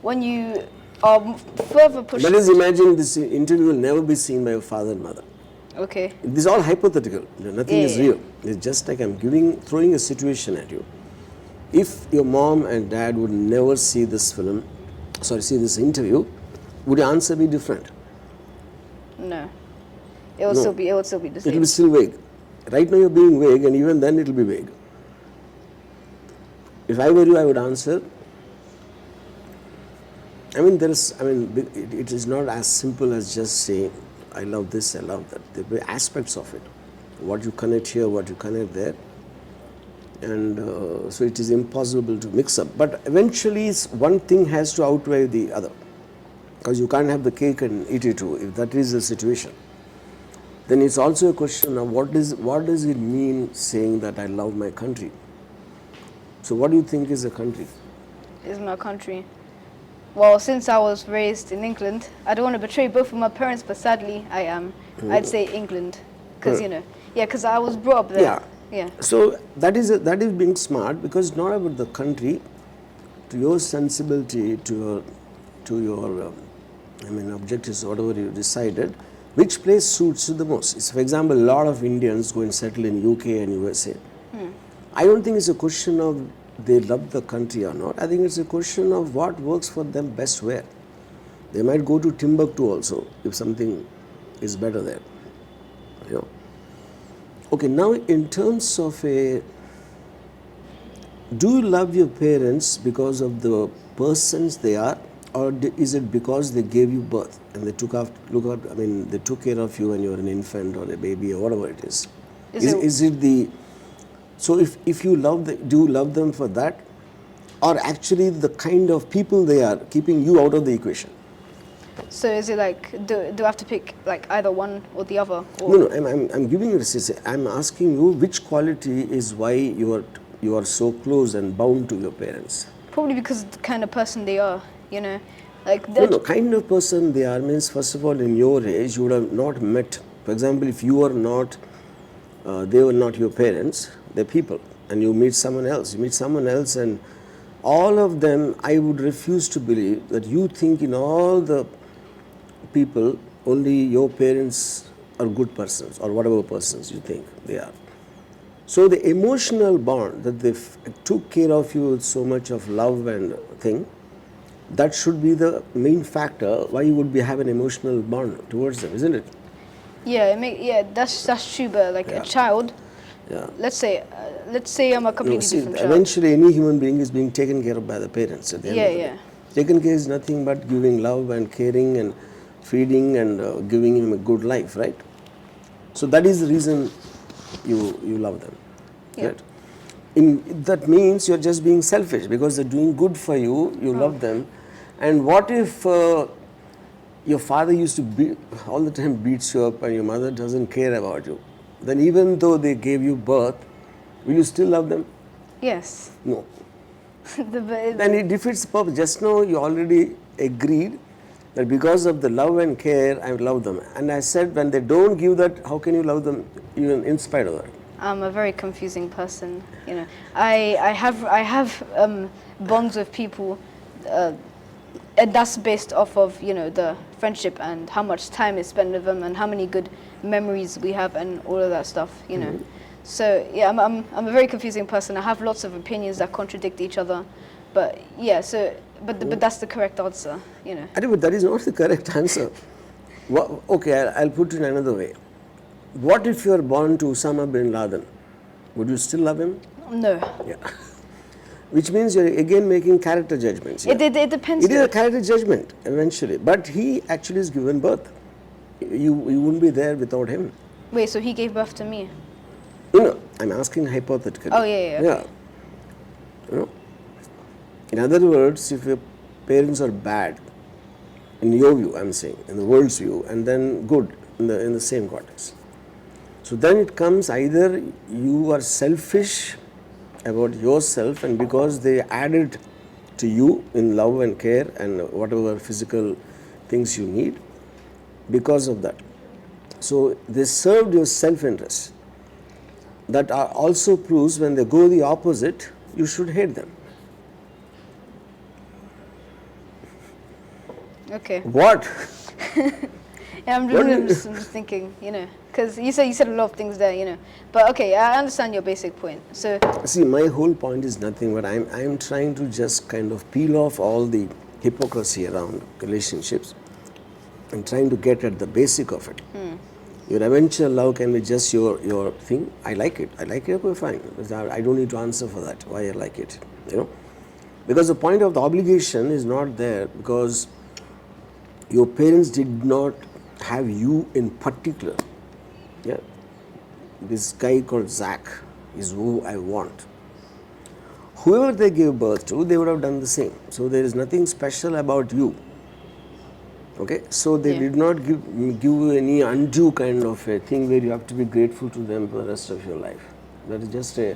when you are further pushed. Let us imagine this interview will never be seen by your father and mother. Okay. This is all hypothetical. Nothing is Yeah. real. It's just like I'm throwing a situation at you. If your mom and dad would never see this see this interview, would your answer be different? No. It would No. still be. It would still be the It will same. be still vague. Right now you're being vague, and even then it will be vague. If I were you, I would answer. I mean, it is not as simple as just saying, I love this, I love that. There will be aspects of it. What you connect here, what you connect there. And so it is impossible to mix up. But eventually, one thing has to outweigh the other. Because you can't have the cake and eat it too, if that is the situation. Then it's also a question of what does it mean saying that I love my country? So what do you think is a country? Is my country. Well, since I was raised in England, I don't want to betray both of my parents, but sadly I am. I'd say England, because because I was brought up there. Yeah. Yeah. So that is being smart, because it's not about the country, to your sensibility, to your objectives, whatever you decided, which place suits you the most. For example, a lot of Indians go and settle in UK and USA. I don't think it's a question of they love the country or not. I think it's a question of what works for them best where. They might go to Timbuktu also if something is better there. You know. Okay, now in terms of do you love your parents because of the persons they are, or is it because they gave you birth and they took care of you when you were an infant or a baby or whatever it is? Is it the so if you do you love them for that, or actually the kind of people they are keeping you out of the equation? So is it like do I have to pick like either one or the other? Or? No, I'm giving you I'm asking you which quality is why you are so close and bound to your parents. Probably because of the kind of person they are, like No, kind of person they are means, first of all, in your age you would have not met. For example, if you are not, they were not your parents, they're people, and you meet someone else. And all of them, I would refuse to believe that you think in all the people only your parents are good persons or whatever persons you think they are. So the emotional bond that they took care of you with so much of love and thing, that should be the main factor why you would have an emotional bond towards them, isn't it? Yeah, that's true. But like a child, let's say I'm a completely different child. Eventually, any human being is being taken care of by the parents at the end of the day. Taken care is nothing but giving love and caring and feeding and giving him a good life, right? So that is the reason you love them, right? That means you're just being selfish because they're doing good for you. You love them, and what if your father used to all the time beats you up and your mother doesn't care about you? Then even though they gave you birth, will you still love them? Yes. No. Then it defeats the purpose. Just now you already agreed that because of the love and care, I love them. And I said when they don't give that, how can you love them even in spite of that? I'm a very confusing person. I have bonds with people, and that's based off of the friendship and how much time is spent with them and how many good memories we have and all of that stuff. So yeah, I'm a very confusing person. I have lots of opinions that contradict each other, but yeah. But that's the correct answer. But that is not the correct answer. Okay, I'll put it in another way. What if you are born to Osama bin Laden? Would you still love him? No. Yeah. Which means you're again making character judgments. It depends. It is a character judgment eventually, but he actually is given birth. You wouldn't be there without him. Wait, so he gave birth to me? I'm asking hypothetically. Oh, yeah, okay. Yeah. You know, in other words, if your parents are bad, in your view, I'm saying, in the world's view, and then good in the same context. So then it comes either you are selfish about yourself, and because they added to you in love and care and whatever physical things you need, because of that. So they served your self-interest. That also proves when they go the opposite, you should hate them. Okay. What? Yeah, I'm just thinking, because you said a lot of things there, But okay, I understand your basic point. So See, my whole point is nothing, but I'm trying to just kind of peel off all the hypocrisy around relationships and trying to get at the basic of it. Your eventual love can be just your thing. I like it. Okay, fine. I don't need to answer for that, why I like it, Because the point of the obligation is not there because your parents did not have you in particular. Yeah. This guy called Zack is who I want. Whoever they gave birth to, they would have done the same. So there is nothing special about you. Okay, so they did not give you any undue kind of a thing where you have to be grateful to them for the rest of your life. That is just a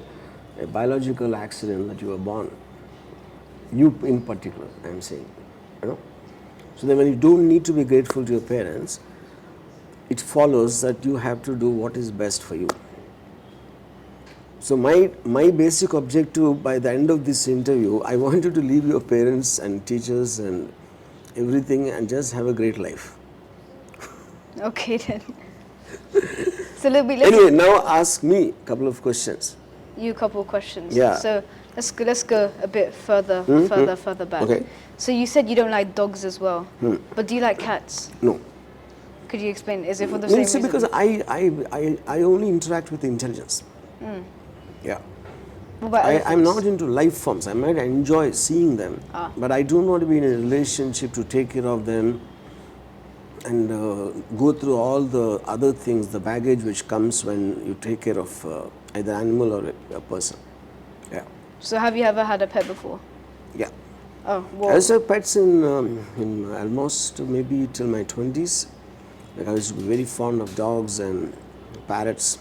biological accident that you were born. You in particular, I am saying. So then when you don't need to be grateful to your parents, it follows that you have to do what is best for you. So my basic objective by the end of this interview, I want you to leave your parents and teachers and everything and just have a great life. okay then. So let's Anyway, now ask me a couple of questions. you a couple of questions. Yeah. So let's go a bit further back. Okay. So you said you don't like dogs as well, but do you like cats? No. Could you explain? Is it for the same reason? Because I only interact with intelligence. Yeah. What about I'm elephants? not into life forms. I might enjoy seeing them, but I don't want to be in a relationship to take care of them and go through all the other things, the baggage which comes when you take care of either animal or a person. Yeah. So have you ever had a pet before? Yeah. Oh, I well, used to have pets in almost maybe till my 20s. Like I used to be very fond of dogs and parrots.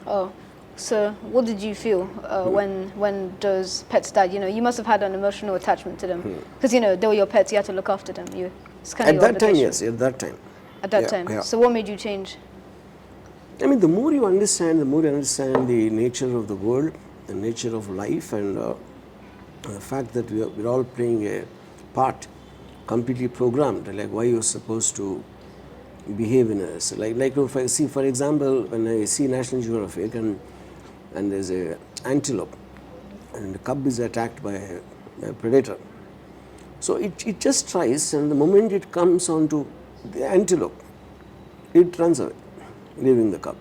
oh. So what did you feel when those pets died? You must have had an emotional attachment to them because they were your pets. You had to look after them. It's kind of At your that time, obligation. yes. At that time. At that Yeah, time. yeah. So what made you change? I mean, the more you understand the nature of the world, the nature of life, and the fact that we're all playing a part, completely programmed, like why you're supposed to behave in a like if I see, for example, when I see National Geographic and there's a antelope and the cub is attacked by a predator. So it just tries, and the moment it comes onto the antelope, it runs away, leaving the cub,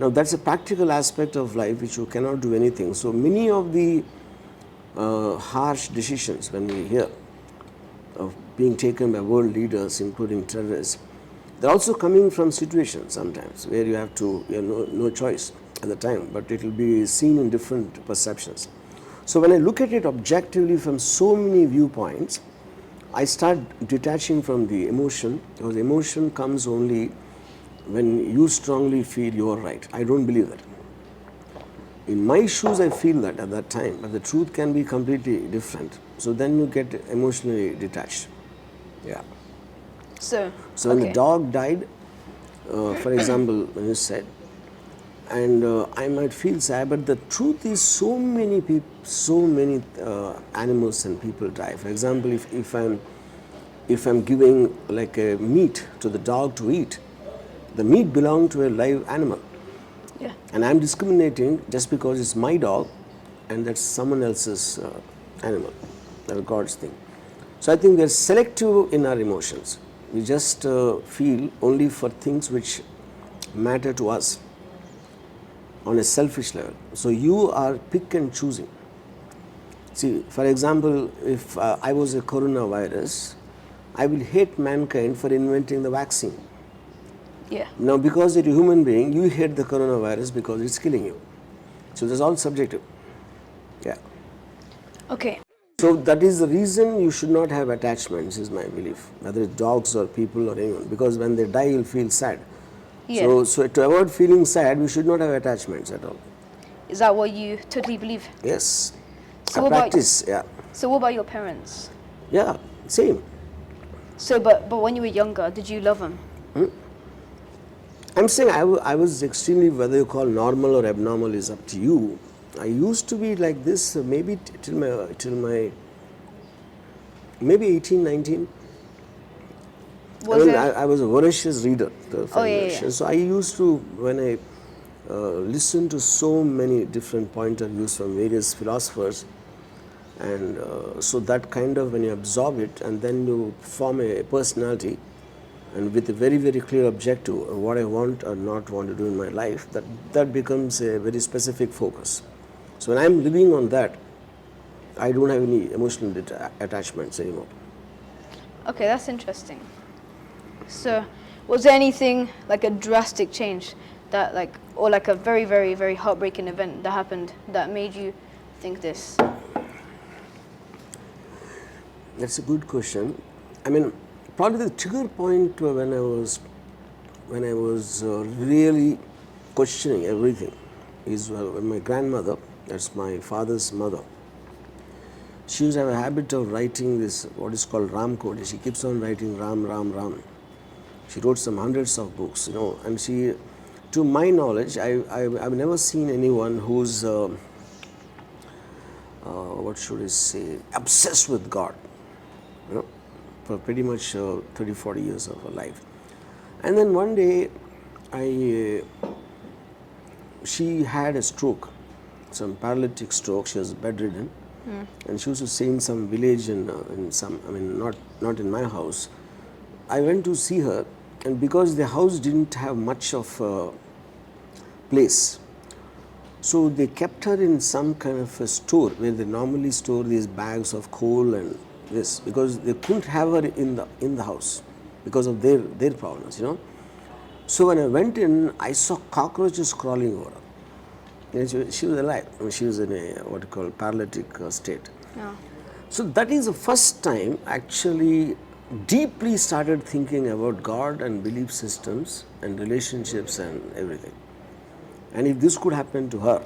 Now that's a practical aspect of life which you cannot do anything. So many of the harsh decisions when we hear of being taken by world leaders, including terrorists, they're also coming from situations sometimes where you have no choice at the time, but it will be seen in different perceptions. So when I look at it objectively from so many viewpoints, I start detaching from the emotion, because emotion comes only when you strongly feel you're right. I don't believe that. In my shoes, I feel that at that time, but the truth can be completely different. So then you get emotionally detached. Yeah. So when the dog died, for example, when you said, and I might feel sad, but the truth is so many people, so many animals and people die. For example, if I'm giving like a meat to the dog to eat, the meat belongs to a live animal. yeah. And I'm discriminating just because it's my dog and that's someone else's animal. That's God's thing. So I think we're selective in our emotions. We just feel only for things which matter to us on a selfish level. So you are pick and choosing. See, for example, if I was a coronavirus, I will hate mankind for inventing the vaccine. Yeah. Now, because you're a human being, you hate the coronavirus because it's killing you. So that's all subjective. Yeah. Okay. So that is the reason you should not have attachments, is my belief, whether it's dogs or people or anyone, because when they die, you'll feel sad. Yeah. So to avoid feeling sad, we should not have attachments at all. Is that what you totally believe? Yes. So I what about- practice, yeah. So what about your parents? Yeah, same. So, but when you were younger, did you love them? I'm saying I was extremely, whether you call normal or abnormal is up to you. I used to be like this maybe till my maybe 18, 19. I was a voracious reader. Yeah. So I used to, when I listened to so many different point of views from various philosophers, and so that kind of, when you absorb it and then you form a personality, and with a very, very clear objective of what I want or not want to do in my life, that becomes a very specific focus. So when I'm living on that, I don't have any emotional attachments anymore. Okay, that's interesting. So, was there anything like a drastic change that or like a very, very, very heartbreaking event that happened that made you think this? That's a good question. I mean, probably the trigger point when I was really questioning everything is when my grandmother, that's my father's mother, she used to have a habit of writing this, what is called Ram code. She keeps on writing Ram, Ram, Ram. She wrote some hundreds of books, and she, to my knowledge, I've never seen anyone who's, what should I say, obsessed with God, for pretty much 30, 40 years of her life. And then one day, she had a stroke, some paralytic stroke. She was bedridden, and she used to stay in some village in some, I mean, not in my house. I went to see her, and because the house didn't have much of place, so they kept her in some kind of a store where they normally store these bags of coal and this, because they couldn't have her in the house because of their problems, So when I went in, I saw cockroaches crawling over her. She was alive. I mean, she was in a what you call paralytic state. Yeah. So that is the first time actually deeply started thinking about God and belief systems and relationships and everything. And if this could happen to her,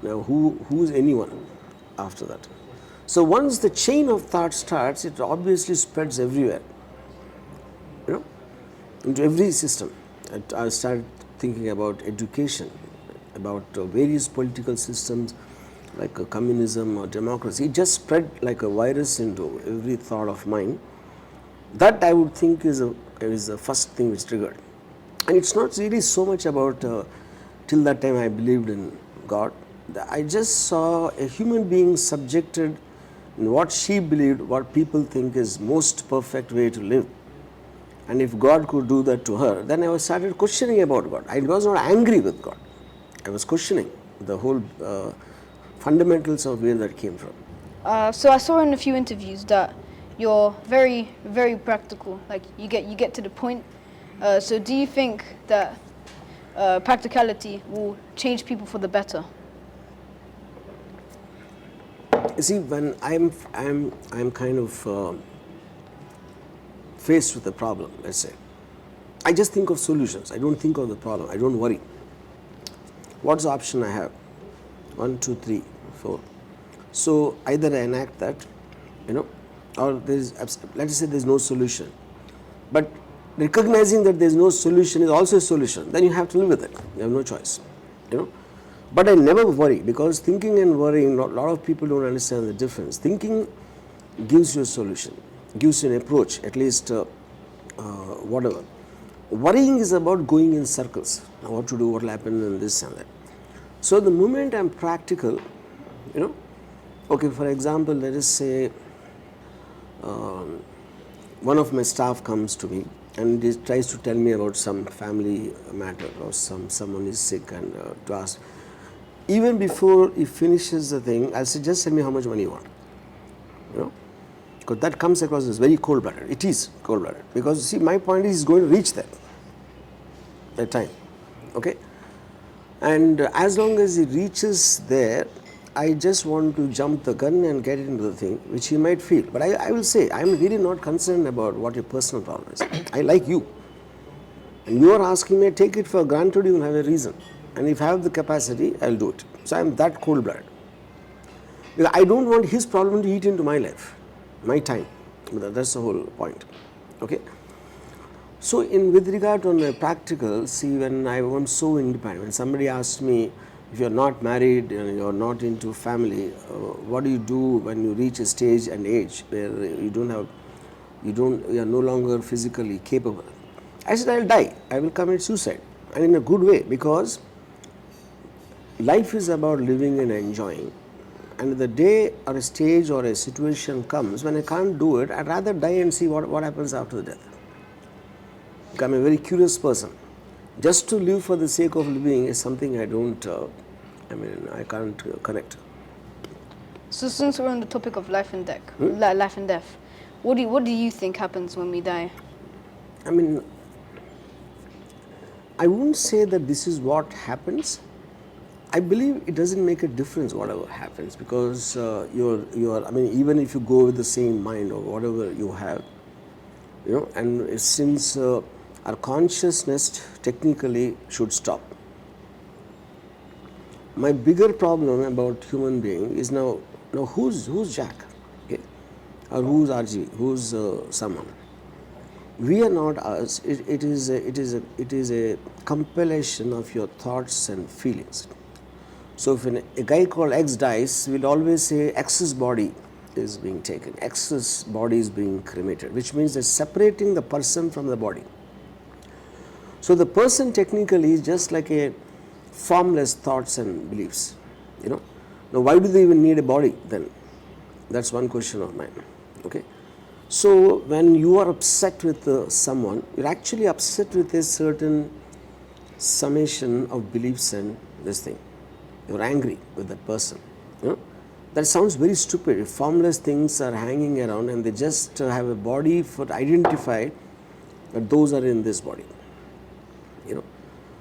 now who is anyone after that? So once the chain of thought starts, it obviously spreads everywhere, into every system. I started thinking about education, about various political systems like communism or democracy. It just spread like a virus into every thought of mine. That I would think is the first thing which triggered. And it's not really so much about, till that time I believed in God. I just saw a human being subjected in what she believed, what people think is most perfect way to live. And if God could do that to her, then I started questioning about God. I was not angry with God. I was questioning the whole fundamentals of where that came from. So I saw in a few interviews that you're very, very practical. Like you get to the point. So do you think that practicality will change people for the better? You see, when I'm kind of faced with a problem, let's say, I just think of solutions. I don't think of the problem. I don't worry. What's the option I have? 1, 2, 3, 4. So either I enact that, or let's say there's no solution. But recognizing that there's no solution is also a solution. Then you have to live with it. You have no choice, But I never worry, because thinking and worrying, a lot of people don't understand the difference. Thinking gives you a solution, gives you an approach, at least whatever. Worrying is about going in circles. Now what to do, what will happen, and this and that. So the moment I'm practical, okay, for example, let us say one of my staff comes to me and he tries to tell me about some family matter or someone is sick, and to ask. Even before he finishes the thing, I'll say, just tell me how much money you want. Because that comes across as very cold-blooded. It is cold-blooded. Because see, my point is he's going to reach there. a time, okay? And as long as he reaches there, I just want to jump the gun and get into the thing, which he might feel. But I will say, I'm really not concerned about what your personal problem is. I like you. And you are asking me, I take it for granted you will have a reason. And if I have the capacity, I'll do it. So I'm that cold-blooded. Because I don't want his problem to eat into my life, my time. That's the whole point, okay? So with regard to my practical, see, when I was so independent, when somebody asked me, if you're not married and you're not into family, what do you do when you reach a stage and age where you are no longer physically capable? I said, I'll die. I will commit suicide. And in a good way, because life is about living and enjoying. And the day or a stage or a situation comes when I can't do it, I'd rather die and see what happens after the death. I'm a very curious person. Just to live for the sake of living is something I don't, I can't connect. So since we're on the topic of life and death, what do you think happens when we die? I mean, I wouldn't say that this is what happens. I believe it doesn't make a difference whatever happens, because even if you go with the same mind or whatever you have, and since our consciousness technically should stop. My bigger problem about human being is now who's Jack, okay? Or who's RGV, who's someone. We are not us. It is a compilation of your thoughts and feelings. So if a guy called X dies, we'll always say X's body is being taken, X's body is being cremated, which means they're separating the person from the body. So the person technically is just like a formless thoughts and beliefs, Now why do they even need a body then? That's one question of mine, okay? So when you are upset with someone, you're actually upset with a certain summation of beliefs and this thing. You're angry with that person, That sounds very stupid. If formless things are hanging around and they just have a body for to identify that those are in this body.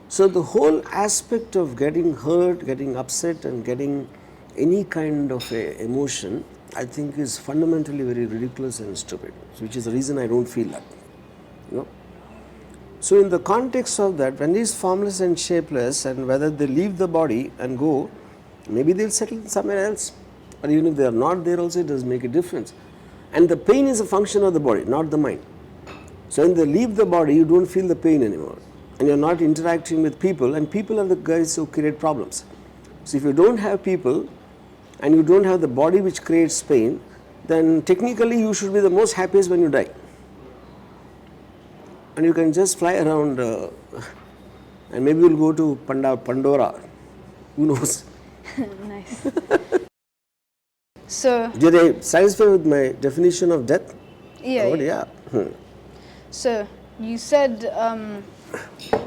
So the whole aspect of getting hurt, getting upset and getting any kind of a emotion, I think is fundamentally very ridiculous and stupid, which is the reason I don't feel that. So in the context of that, when it is formless and shapeless, and whether they leave the body and go, maybe they'll settle somewhere else. Or even if they are not there also, it doesn't make a difference. And the pain is a function of the body, not the mind. So when they leave the body, you don't feel the pain anymore. And you're not interacting with people, and people are the guys who create problems. So if you don't have people, and you don't have the body which creates pain, then technically you should be the most happiest when you die. And you can just fly around, and maybe you'll go to Pandora. Who knows? Nice. So, did I satisfy with my definition of death? Yeah. So you said,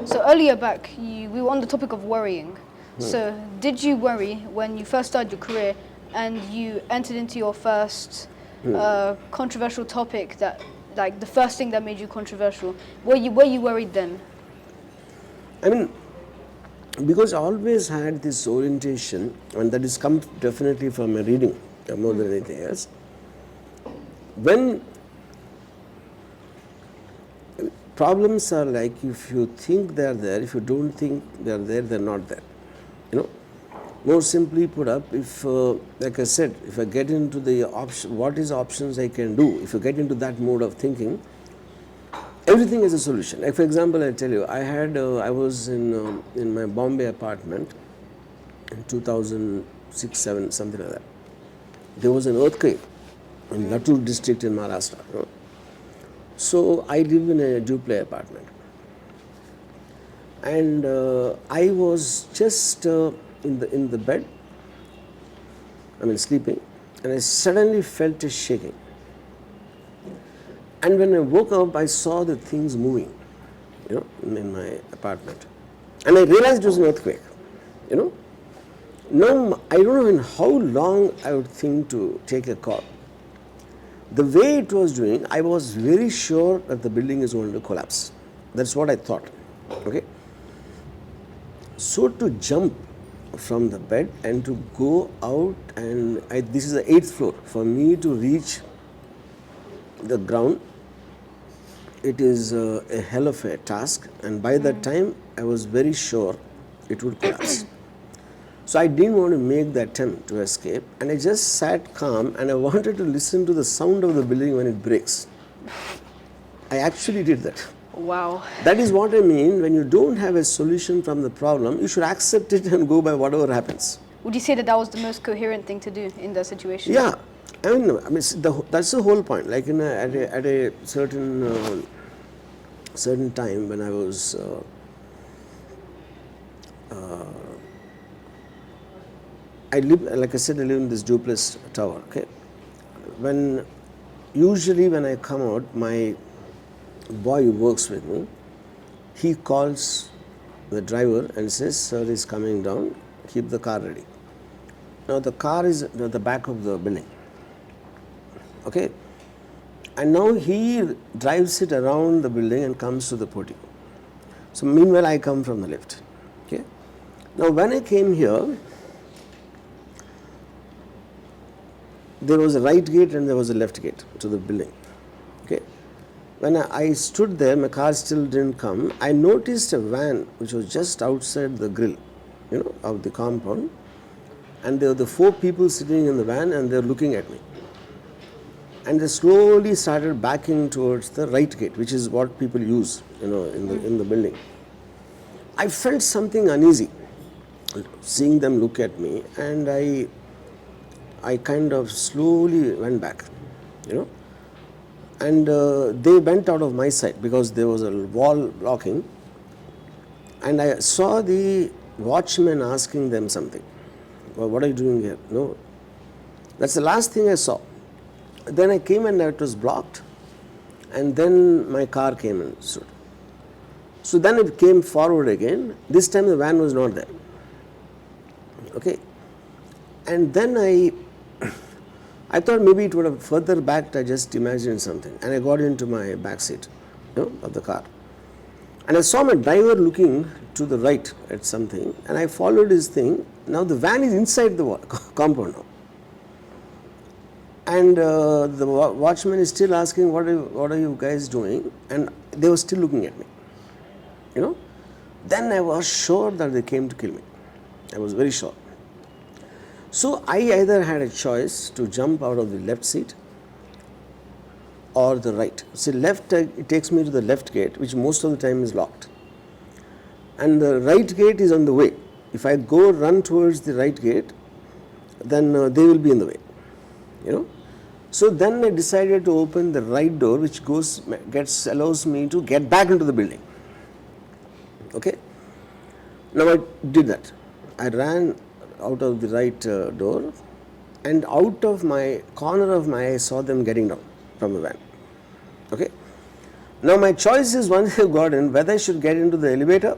so earlier back, we were on the topic of worrying. So did you worry when you first started your career and you entered into your first controversial topic, that like the first thing that made you controversial? Were you worried then? I mean, because I always had this orientation, and that has come definitely from my reading more than anything else. When problems are like, if you think they are there, if you don't think they are there, they are not there. More simply put up, if like I said, if I get into the what is options I can do, if you get into that mode of thinking, everything is a solution. Like for example, I tell you, I was in my Bombay apartment in 2006-07, something like that. There was an earthquake in Latur district in Maharashtra. So I live in a duplex apartment, and I was just in the bed, sleeping, and I suddenly felt a shaking. And when I woke up, I saw the things moving, in my apartment, and I realized it was an earthquake. Now I don't know in how long I would think to take a call. The way it was doing, I was very sure that the building is going to collapse. That's what I thought. Okay. So to jump from the bed and to go out, and this is the 8th floor. For me to reach the ground, it is a hell of a task, and by that time I was very sure it would collapse. So I didn't want to make the attempt to escape, and I just sat calm and I wanted to listen to the sound of the building when it breaks. I actually did that. Wow. That is what I mean. When you don't have a solution from the problem, you should accept it and go by whatever happens. Would you say that that was the most coherent thing to do in that situation? Yeah, I mean that's the whole point. Like at a certain certain time when I was I live, like I said, I live in this duplex tower. Okay, usually when I come out, my boy who works with me, he calls the driver and says, "Sir is coming down. Keep the car ready." Now the car is at the back of the building. Okay, and now he drives it around the building and comes to the portico. So meanwhile, I come from the left. Okay, now when I came here, there was a right gate and there was a left gate to the building. Okay, when I stood there, my car still didn't come. I noticed a van which was just outside the grill, of the compound, and there were the 4 people sitting in the van and they're looking at me. And they slowly started backing towards the right gate, which is what people use, in the building. I felt something uneasy seeing them look at me, and I kind of slowly went back, and they went out of my sight because there was a wall blocking, and I saw the watchman asking them something. "Well, what are you doing here?" No, that's the last thing I saw. Then I came and it was blocked, and then my car came and stood. So then it came forward again. This time the van was not there. Okay, and then I thought maybe it would have further backed. I just imagined something, and I got into my back seat, of the car, and I saw my driver looking to the right at something, and I followed his thing. Now the van is inside the compound now. And the watchman is still asking, what are you guys doing? And they were still looking at me. Then I was sure that they came to kill me. I was very sure. So I either had a choice to jump out of the left seat or the right. See, left, it takes me to the left gate, which most of the time is locked. And the right gate is on the way. If I go run towards the right gate, then they will be in the way. So then I decided to open the right door, which allows me to get back into the building. Okay, now I did that. I ran out of the right door, and out of my corner of my eye, I saw them getting down from the van. Okay, now my choice is, once I got in, whether I should get into the elevator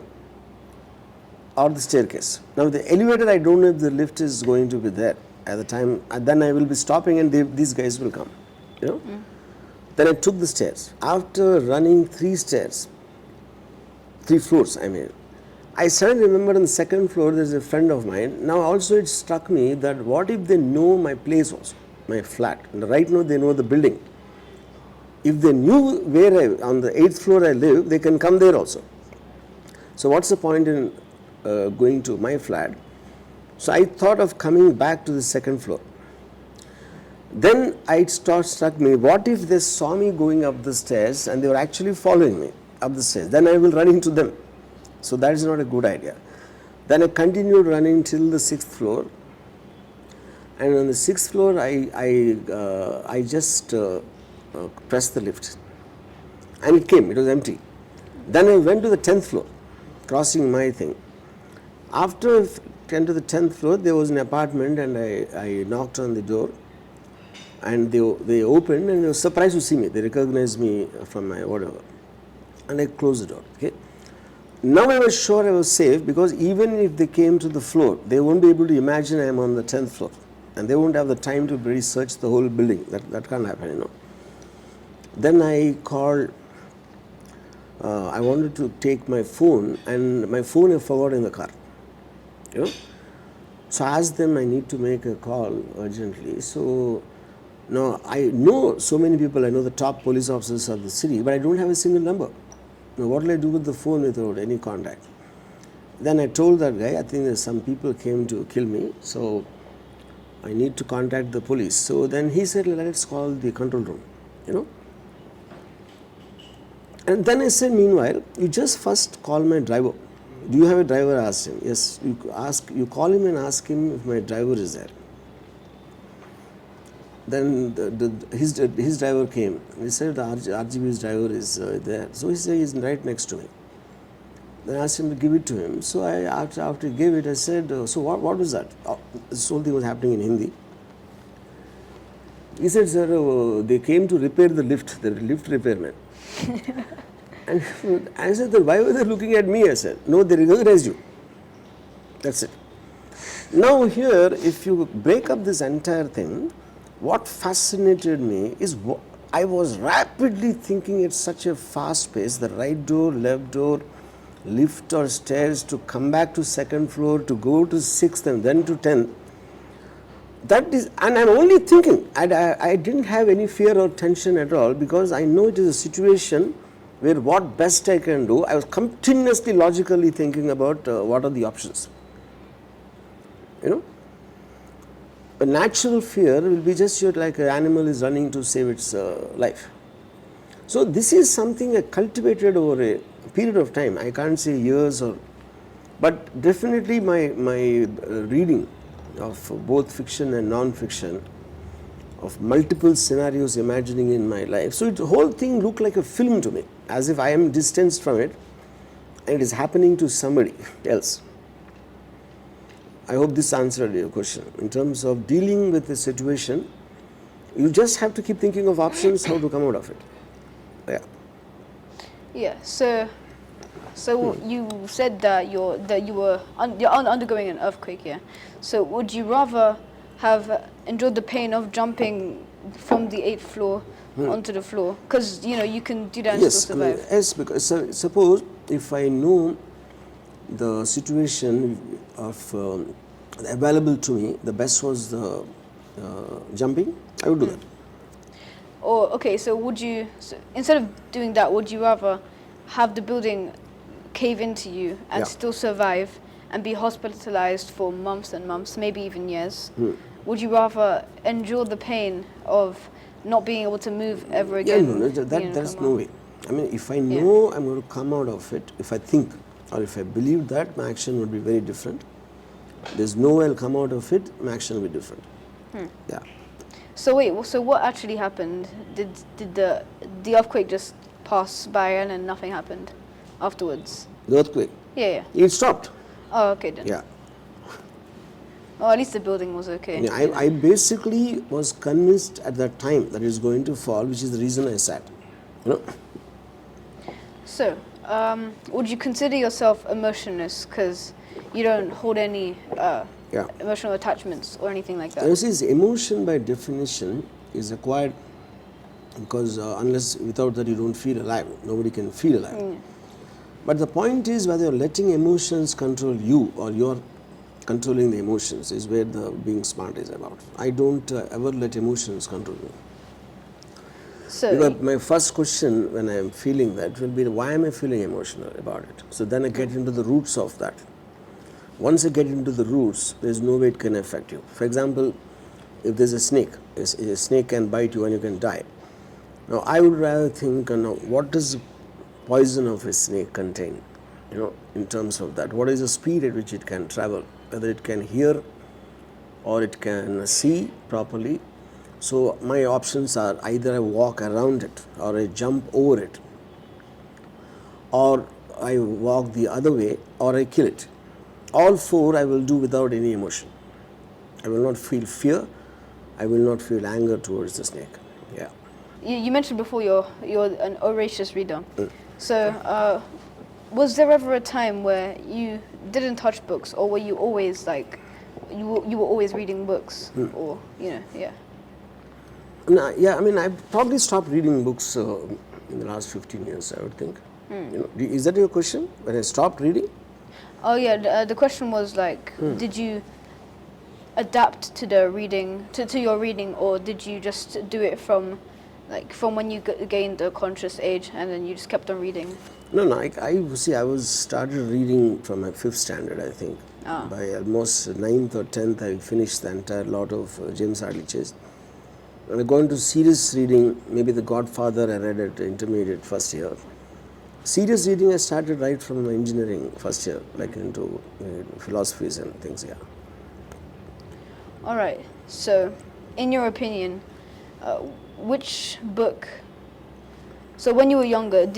or the staircase. Now the elevator, I don't know if the lift is going to be there at the time. Then I will be stopping and these guys will come, Then I took the stairs. After running 3 floors, I suddenly remembered on the 2nd floor there's a friend of mine. Now also it struck me that what if they know my place also, my flat. And right now they know the building. If they knew where on the 8th floor I live, they can come there also. So what's the point in going to my flat? So I thought of coming back to the 2nd floor. Then it struck me, what if they saw me going up the stairs and they were actually following me up the stairs? Then I will run into them. So that is not a good idea. Then I continued running till the 6th floor. And on the 6th floor, I just pressed the lift. And it came, it was empty. Then I went to the 10th floor, crossing my thing. After 10 to the 10th floor, there was an apartment, and I knocked on the door, and they opened, and they were surprised to see me. They recognized me from my whatever, and I closed the door. Okay. Now I was sure I was safe, because even if they came to the floor, they won't be able to imagine I am on the 10th floor, and they won't have the time to research the whole building. That can't happen, Then I called. I wanted to take my phone, and my phone I forgot in the car. you know. So I asked them, I need to make a call urgently. So now I know so many people, I know the top police officers of the city, but I don't have a single number. Now what will I do with the phone without any contact? Then I told that guy, I think some people came to kill me, so I need to contact the police. So then he said, let's call the control room, you know. And then I said, meanwhile, you just first call my driver. Do you have a driver? I asked him. Yes, you call him and ask him if my driver is there. Then his driver came. He said the RGV's driver is there. So he said he's right next to me. Then I asked him to give it to him. So after he gave it, I said, so what was that? This whole thing was happening in Hindi. He said, sir, they came to repair the lift repairman. And I said, why were they looking at me? I said, no, they recognized you. That's it. Now here, if you break up this entire thing, what fascinated me is I was rapidly thinking at such a fast pace, the right door, left door, lift or stairs, to come back to second floor, to go to 6th and then to 10th. That is, and I'm only thinking, I didn't have any fear or tension at all, because I know it is a situation where what best I can do. I was continuously logically thinking about what are the options. You know, a natural fear will be just like an animal is running to save its life. So this is something I cultivated over a period of time. I can't say years, but definitely my reading of both fiction and non-fiction, of multiple scenarios imagining in my life. So the whole thing looked like a film to me, as if I am distanced from it and it is happening to somebody else. I hope this answered your question. In terms of dealing with the situation, you just have to keep thinking of options, how to come out of it. Yeah. Yeah. So you said that you're undergoing an earthquake. Yeah. So would you rather have endured the pain of jumping from the 8th floor onto the floor? Because you can do that and still survive. Yes, because suppose if I know the situation of available to me, the best was the jumping, I would do that. Or okay, so instead of doing that, would you rather have the building cave into you and still survive and be hospitalized for months and months, maybe even years? Would you rather endure the pain of not being able to move ever again? No, that's no way. I mean, if I know I'm going to come out of it, if I think or if I believe that, my action would be very different. There's no way I'll come out of it, my action will be different. Yeah. So wait, so what actually happened? Did the earthquake just pass by and then nothing happened afterwards? The earthquake? Yeah. It stopped. Oh, okay then. Yeah. Oh, at least the building was okay. Yeah, I basically was convinced at that time that it's going to fall, which is the reason I sat. So, would you consider yourself emotionless because you don't hold any emotional attachments or anything like that? You see, emotion by definition is acquired because without that you don't feel alive. Nobody can feel alive. But the point is whether you're letting emotions control you or you're controlling the emotions is where the being smart is about. I don't ever let emotions control me. So because my first question when I am feeling that will be, why am I feeling emotional about it? So then I get into the roots of that. Once I get into the roots, there's no way it can affect you. For example, if there's a snake can bite you and you can die. Now I would rather think, what does the poison of a snake contain? In terms of that, what is the speed at which it can travel? Whether it can hear or it can see properly. So my options are either I walk around it or I jump over it or I walk the other way or I kill it. All four I will do without any emotion. I will not feel fear. I will not feel anger towards the snake. Yeah. You mentioned before you're an voracious reader. So was there ever a time where you didn't touch books, or were you always you were always reading books, or No, yeah, I mean, I probably stopped reading books in the last 15 years, I would think. Is that your question? When I stopped reading? Oh yeah, the question was like, did you adapt to the reading, to your reading, or did you just do it from, like, from when you gained a conscious age and then you just kept on reading? No, no. I was started reading from my 5th standard, I think. By almost 9th or 10th, I finished the entire lot of James Hadley Chase. When I got into serious reading, maybe The Godfather I read at intermediate first year. Serious reading I started right from my engineering first year, like into philosophies and things, yeah. All right. So, in your opinion, which book? So when you were younger,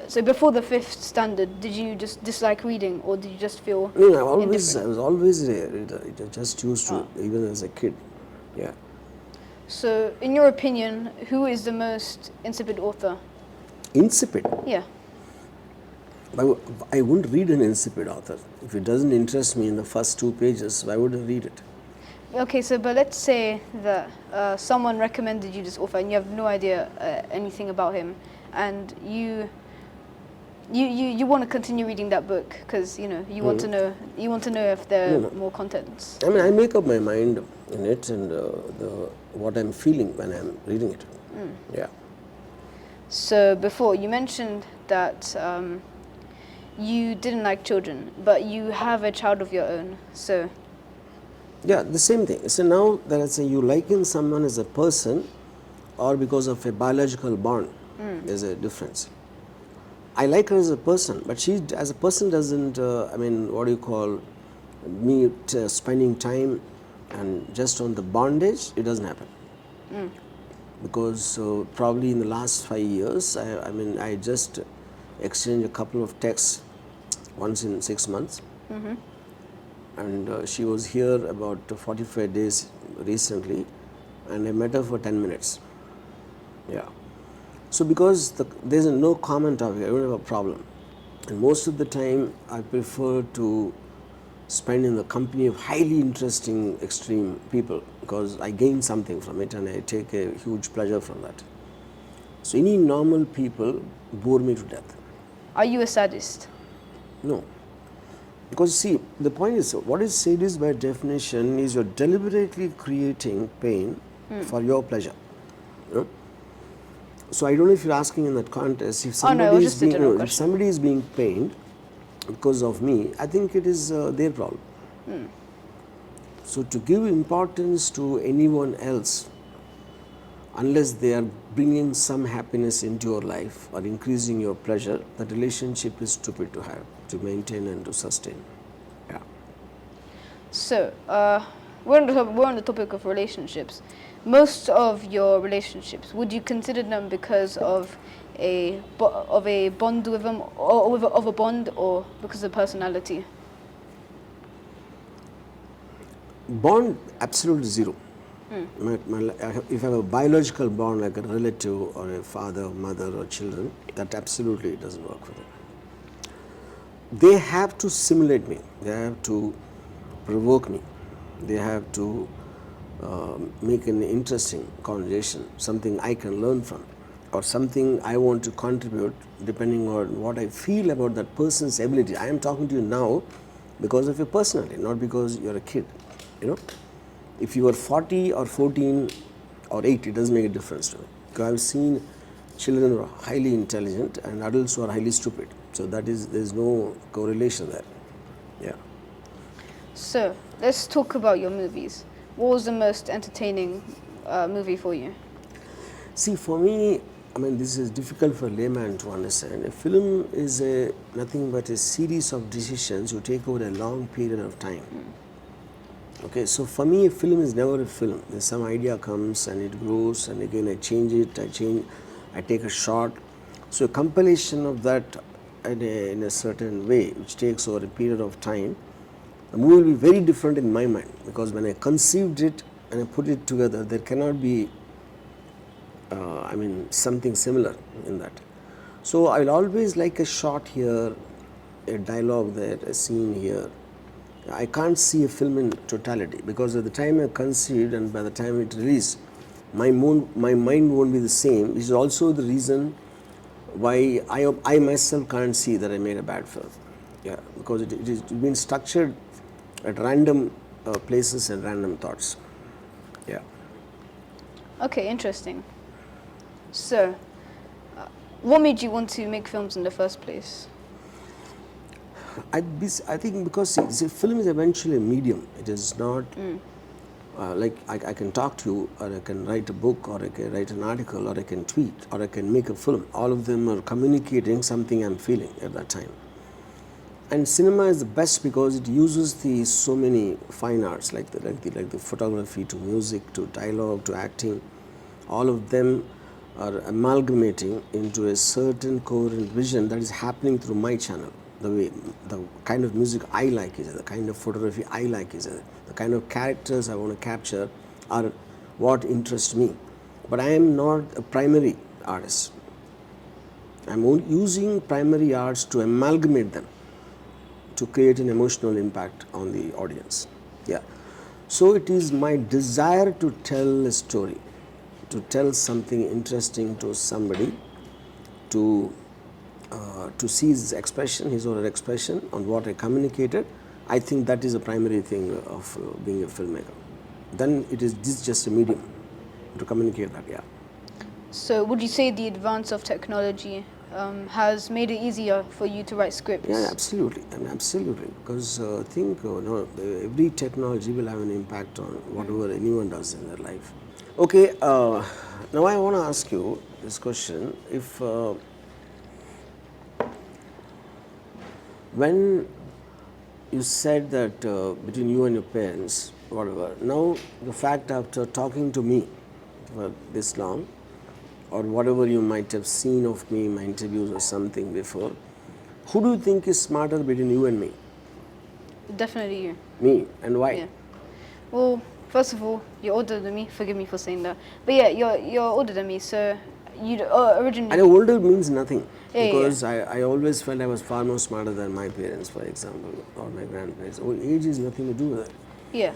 so before the 5th standard, did you just dislike reading, or did you just feel No, I indifferent? was always a reader. I just used to, even as a kid, yeah. So, in your opinion, who is the most insipid author? Insipid. Yeah. I wouldn't read an insipid author. If it doesn't interest me in the first 2 pages, why would I read it? Okay, so but let's say that someone recommended you this author and you have no idea anything about him, and you want to continue reading that book because you want to know if there are more contents. I mean, I make up my mind in it and what I'm feeling when I'm reading it. Yeah. So before you mentioned that you didn't like children, but you have a child of your own. So Yeah, the same thing. So now that I say you liken someone as a person or because of a biological bond, there's a difference. I like her as a person, but she as a person doesn't, spending time and just on the bondage, it doesn't happen. Because probably in the last 5 years, I just exchanged a couple of texts once in 6 months. And she was here about 45 days recently, and I met her for 10 minutes. Yeah. So because there's no common topic, I don't have a problem. And most of the time, I prefer to spend in the company of highly interesting, extreme people because I gain something from it and I take a huge pleasure from that. So any normal people bore me to death. are you a sadist? No. Because see, the point is, what is sadist by definition is you're deliberately creating pain for your pleasure. You know? So I don't know if you're asking in that context, if somebody, if somebody is being pained because of me, I think it is their problem. So to give importance to anyone else, unless they are bringing some happiness into your life or increasing your pleasure, that relationship is stupid to have, to maintain and to sustain. Yeah. So we're on the topic of relationships. Most of your relationships, would you consider them because of a bond with them, or of a bond, or because of personality? Bond, absolutely zero. If I have a biological bond like a relative or a father, mother or children, that absolutely doesn't work for them. They have to simulate me, they have to provoke me, they have to make an interesting conversation, something I can learn from, or something I want to contribute depending on what I feel about that person's ability. I am talking to you now because of your personality, not because you're a kid. You know, if you are 40 or 14 or 8, it doesn't make a difference to me. Because I've seen children who are highly intelligent and adults who are highly stupid. So there's no correlation there. Yeah. So let's talk about your movies. What was the most entertaining movie for you? See, for me, this is difficult for a layman to understand. A film is nothing but a series of decisions you take over a long period of time. Okay, so for me, a film is never a film. There's some idea comes and it grows, and again I change it, I take a shot. So a compilation of that in a certain way, which takes over a period of time, the movie will be very different in my mind, because when I conceived it and I put it together, there cannot be something similar in that. So I'll always like a shot here, a dialogue there, a scene here. I can't see a film in totality, because at the time I conceived and by the time it released, my mind won't be the same, which is also the reason why I myself can't see that I made a bad film. Yeah, because it is been structured at random places and random thoughts. Yeah. Okay, interesting. So, what made you want to make films in the first place? I think because see, film is eventually a medium. It is not like I can talk to you, or I can write a book, or I can write an article, or I can tweet, or I can make a film. All of them are communicating something I'm feeling at that time. And cinema is the best because it uses the so many fine arts like the photography to music to dialogue to acting. All of them are amalgamating into a certain coherent vision that is happening through my channel. The kind of music I like is the kind of photography I like is the kind of characters I want to capture are what interests me. But I am not a primary artist. I'm using primary arts to amalgamate them to create an emotional impact on the audience. Yeah. So it is my desire to tell a story, to tell something interesting to somebody, to see his expression, his or her expression on what I communicated. I think that is the primary thing of being a filmmaker. Then it is just a medium to communicate that. Yeah. So, would you say the advance of technology has made it easier for you to write scripts? Yeah, absolutely, and absolutely, because I think every technology will have an impact on whatever anyone does in their life. Okay, now I want to ask you this question: if when you said that between you and your parents, whatever, now the fact after talking to me for this long, or whatever you might have seen of me in my interviews or something before, who do you think is smarter between you and me? Definitely you. Me, and why? Yeah. Well, first of all, you're older than me. Forgive me for saying that. But yeah, you're older than me, so you originally. And older means nothing, Yeah, because I always felt I was far more smarter than my parents, for example, or my grandparents. Age is nothing to do with it. Yeah.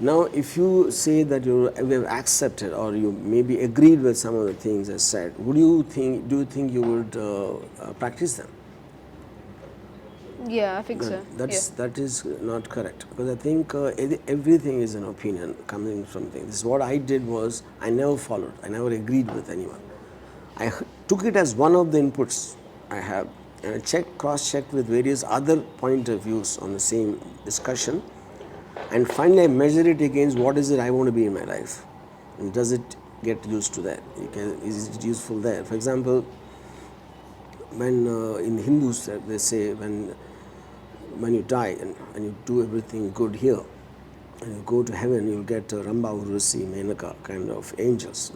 Now, if you say that you have accepted or you maybe agreed with some of the things I said, do you think you would practice them? Yeah, I think so. That is not correct, because I think everything is an opinion coming from things. This is what I did was I never followed, I never agreed with anyone. I took it as one of the inputs I have, and I cross-checked with various other point of views on the same discussion, and finally I measure it against what is it I want to be in my life, and does it get used to that? Is it useful there? For example, when in Hindus they say when you die and you do everything good here, and you go to heaven, you'll get Ramba, Urvashi, Menaka kind of angels.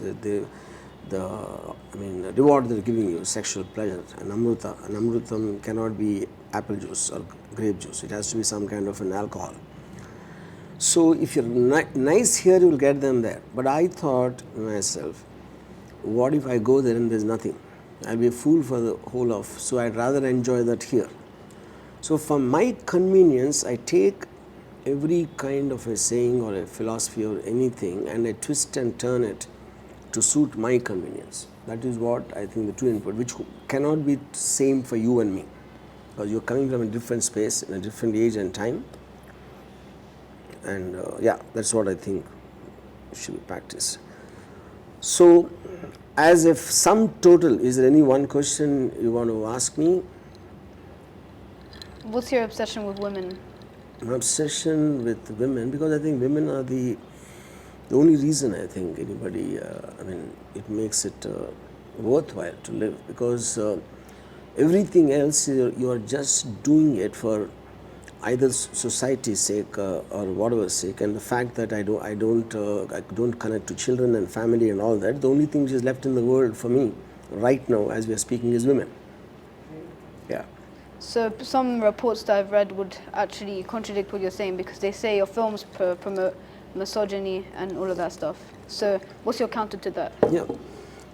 The reward they're giving you, sexual pleasure, and amruta. And amrutam cannot be apple juice or grape juice. It has to be some kind of an alcohol. So if you're nice here, you'll get them there. But I thought to myself, what if I go there and there's nothing? I'll be a fool for the whole of. So I'd rather enjoy that here. So for my convenience, I take every kind of a saying or a philosophy or anything, and I twist and turn it to suit my convenience. That is what I think the true input, which cannot be same for you and me, because you're coming from a different space, in a different age and time. And yeah, that's what I think should be practiced. So, as if sum total, is there any one question you want to ask me? What's your obsession with women? An obsession with women, because I think women are the only reason I think anybody, it makes it worthwhile to live, because everything else you are just doing it for either society's sake or whatever sake, and the fact that I don't connect to children and family and all that, the only thing which is left in the world for me right now as we are speaking is women. Yeah. So some reports that I've read would actually contradict what you're saying, because they say your films promote misogyny and all of that stuff. So what's your counter to that? Yeah.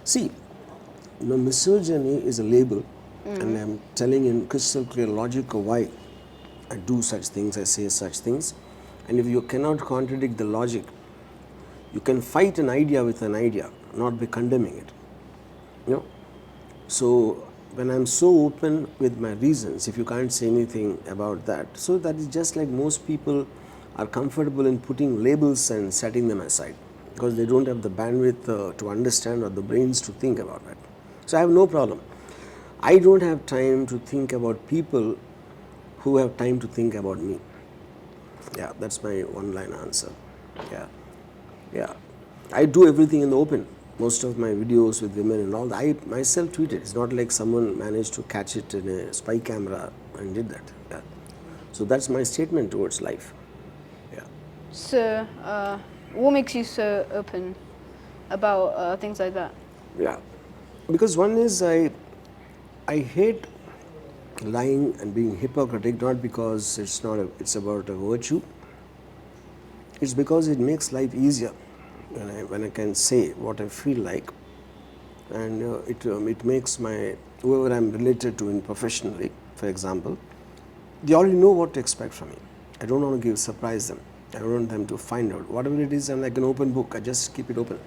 See, misogyny is a label, and I'm telling in crystal clear logic of why I do such things, I say such things. And if you cannot contradict the logic, you can fight an idea with an idea, not by condemning it. So when I'm so open with my reasons, if you can't say anything about that, so that is just like most people are comfortable in putting labels and setting them aside because they don't have the bandwidth to understand or the brains to think about it. So I have no problem. I don't have time to think about people who have time to think about me. Yeah, that's my one-line answer. Yeah. I do everything in the open. Most of my videos with women and all, I myself tweet it. It's not like someone managed to catch it in a spy camera and did that. Yeah. So that's my statement towards life. Yeah. So, what makes you so open about things like that? Yeah. Because one is I hate lying and being hypocritic, not because it's about a virtue. It's because it makes life easier when I can say what I feel like, and it makes whoever I'm related to in professionally, for example, they already know what to expect from me. I don't want to surprise them. I don't want them to find out. Whatever it is, I'm like an open book. I just keep it open.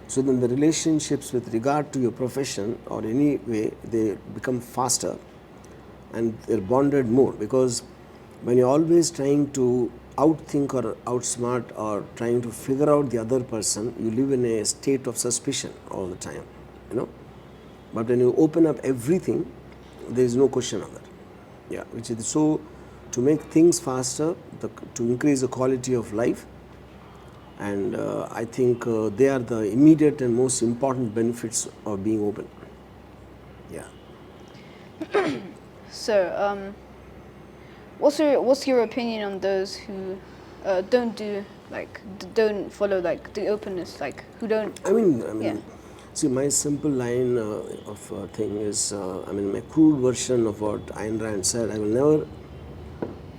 So then the relationships with regard to your profession or any way, they become faster and they're bonded more, because when you're always trying to outthink or outsmart or trying to figure out the other person, you live in a state of suspicion all the time, But when you open up everything, there is no question of that. Yeah, which is so to make things faster, to increase the quality of life, and I think they are the immediate and most important benefits of being open. Yeah. So, what's your opinion on those who don't follow the openness, who don't? I mean, Yeah. see, my simple line of thing is, my crude version of what Ayn Rand said: I will never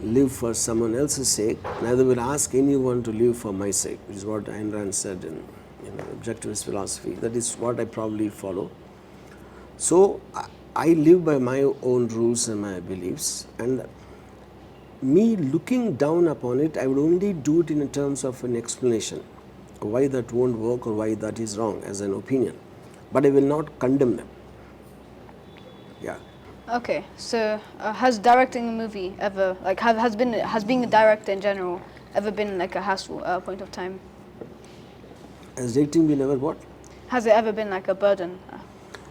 live for someone else's sake, neither will ask anyone to live for my sake, which is what Ayn Rand said in objectivist philosophy. That is what I probably follow. So I live by my own rules and my beliefs, and me looking down upon it, I would only do it in terms of an explanation why that won't work or why that is wrong as an opinion, but I will not condemn them. Yeah. Okay. So, has directing a movie ever has being a director in general ever been a hassle at a point of time? Has dating been ever what? Has it ever been a burden?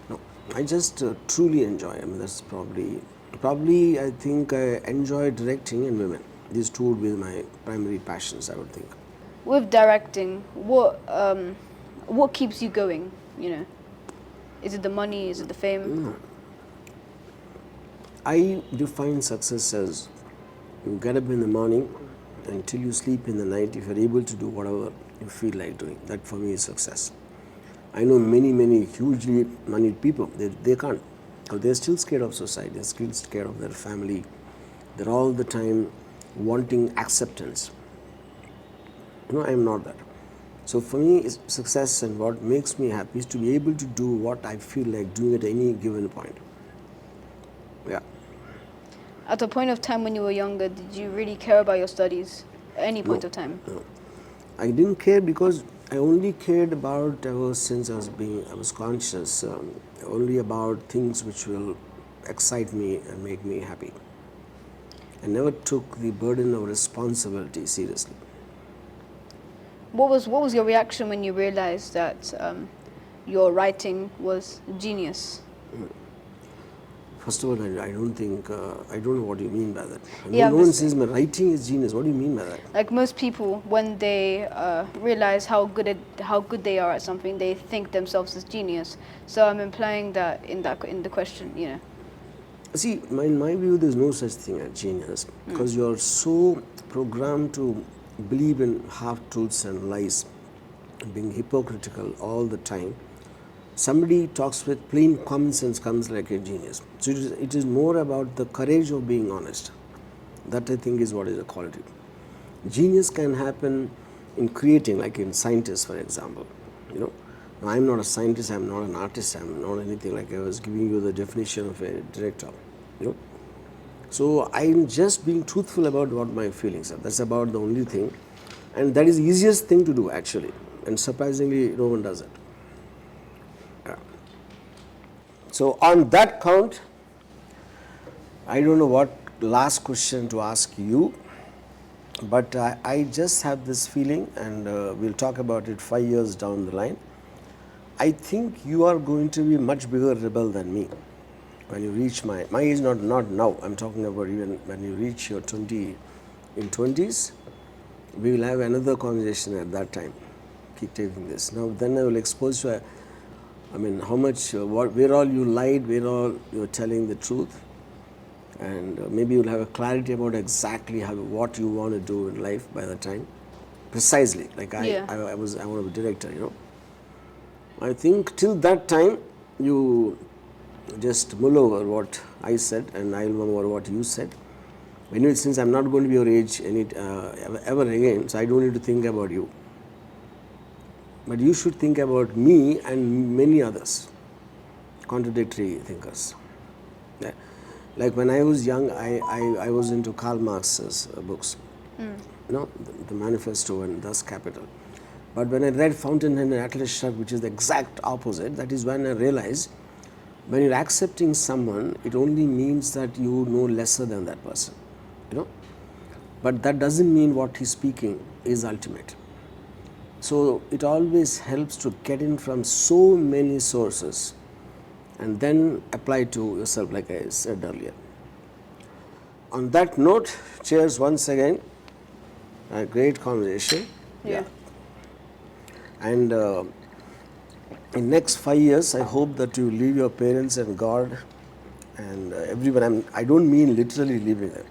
No, I just truly enjoy. That's probably I think I enjoy directing and women. These two would be my primary passions, I would think. With directing, what keeps you going? Is it the money? Is it the fame? No. I define success as you get up in the morning until you sleep in the night. If you're able to do whatever you feel like doing, that for me is success. I know many hugely moneyed people, they can't, because they're still scared of society, they're still scared of their family, they're all the time wanting acceptance. I am not that. So for me, it's success, and what makes me happy is to be able to do what I feel like doing at any given point. Yeah. At a point of time when you were younger, did you really care about your studies at any point of time? No. I didn't care because I only cared about, ever since I was conscious, only about things which will excite me and make me happy. I never took the burden of responsibility seriously. What was your reaction when you realized that your writing was genius? First of all, I don't think, I don't know what you mean by that. Yeah, no one says my writing is genius. What do you mean by that? Like most people, when they realize how good they are at something, they think themselves as genius. So I'm implying that in the question, See, in my view, there's no such thing as genius, because you're so programmed to believe in half-truths and lies, being hypocritical all the time. Somebody talks with plain common sense comes like a genius. So it is more about the courage of being honest. That I think is what is a quality. Genius can happen in creating, like in scientists, for example. Now, I'm not a scientist, I'm not an artist, I'm not anything, like I was giving you the definition of a director. So I'm just being truthful about what my feelings are. That's about the only thing. And that is the easiest thing to do, actually. And surprisingly, no one does it. So on that count, I don't know what last question to ask you, but I just have this feeling, and we'll talk about it 5 years down the line. I think you are going to be much bigger rebel than me when you reach my age, not now. I'm talking about even when you reach your 20s. We will have another conversation at that time. Keep taking this. Now, then I will expose you. I mean, how much, where all you lied, where all you're telling the truth, and maybe you'll have a clarity about exactly what you want to do in life by the time. Precisely, like I want to be director. I think till that time, you just mull over what I said, and I'll remember what you said. Anyway, since I'm not going to be your age ever again, so I don't need to think about you. But you should think about me and many others, contradictory thinkers. Yeah. Like when I was young, I was into Karl Marx's books, the Manifesto and Thus Capital. But when I read Fountainhead and Atlas Shrugged, which is the exact opposite, that is when I realized when you're accepting someone, it only means that you know lesser than that person, But that doesn't mean what he's speaking is ultimate. So it always helps to get in from so many sources and then apply to yourself, like I said earlier. On that note, cheers once again. A great conversation. Yeah. And in next 5 years, I hope that you leave your parents and God and everyone. I don't mean literally leaving them.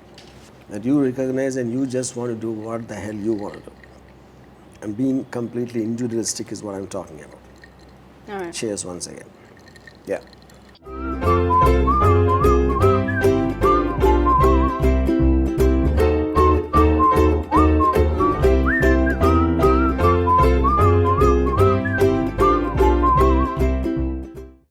That you recognize and you just want to do what the hell you want to do. And being completely individualistic is what I'm talking about. All right. Cheers once again. Yeah.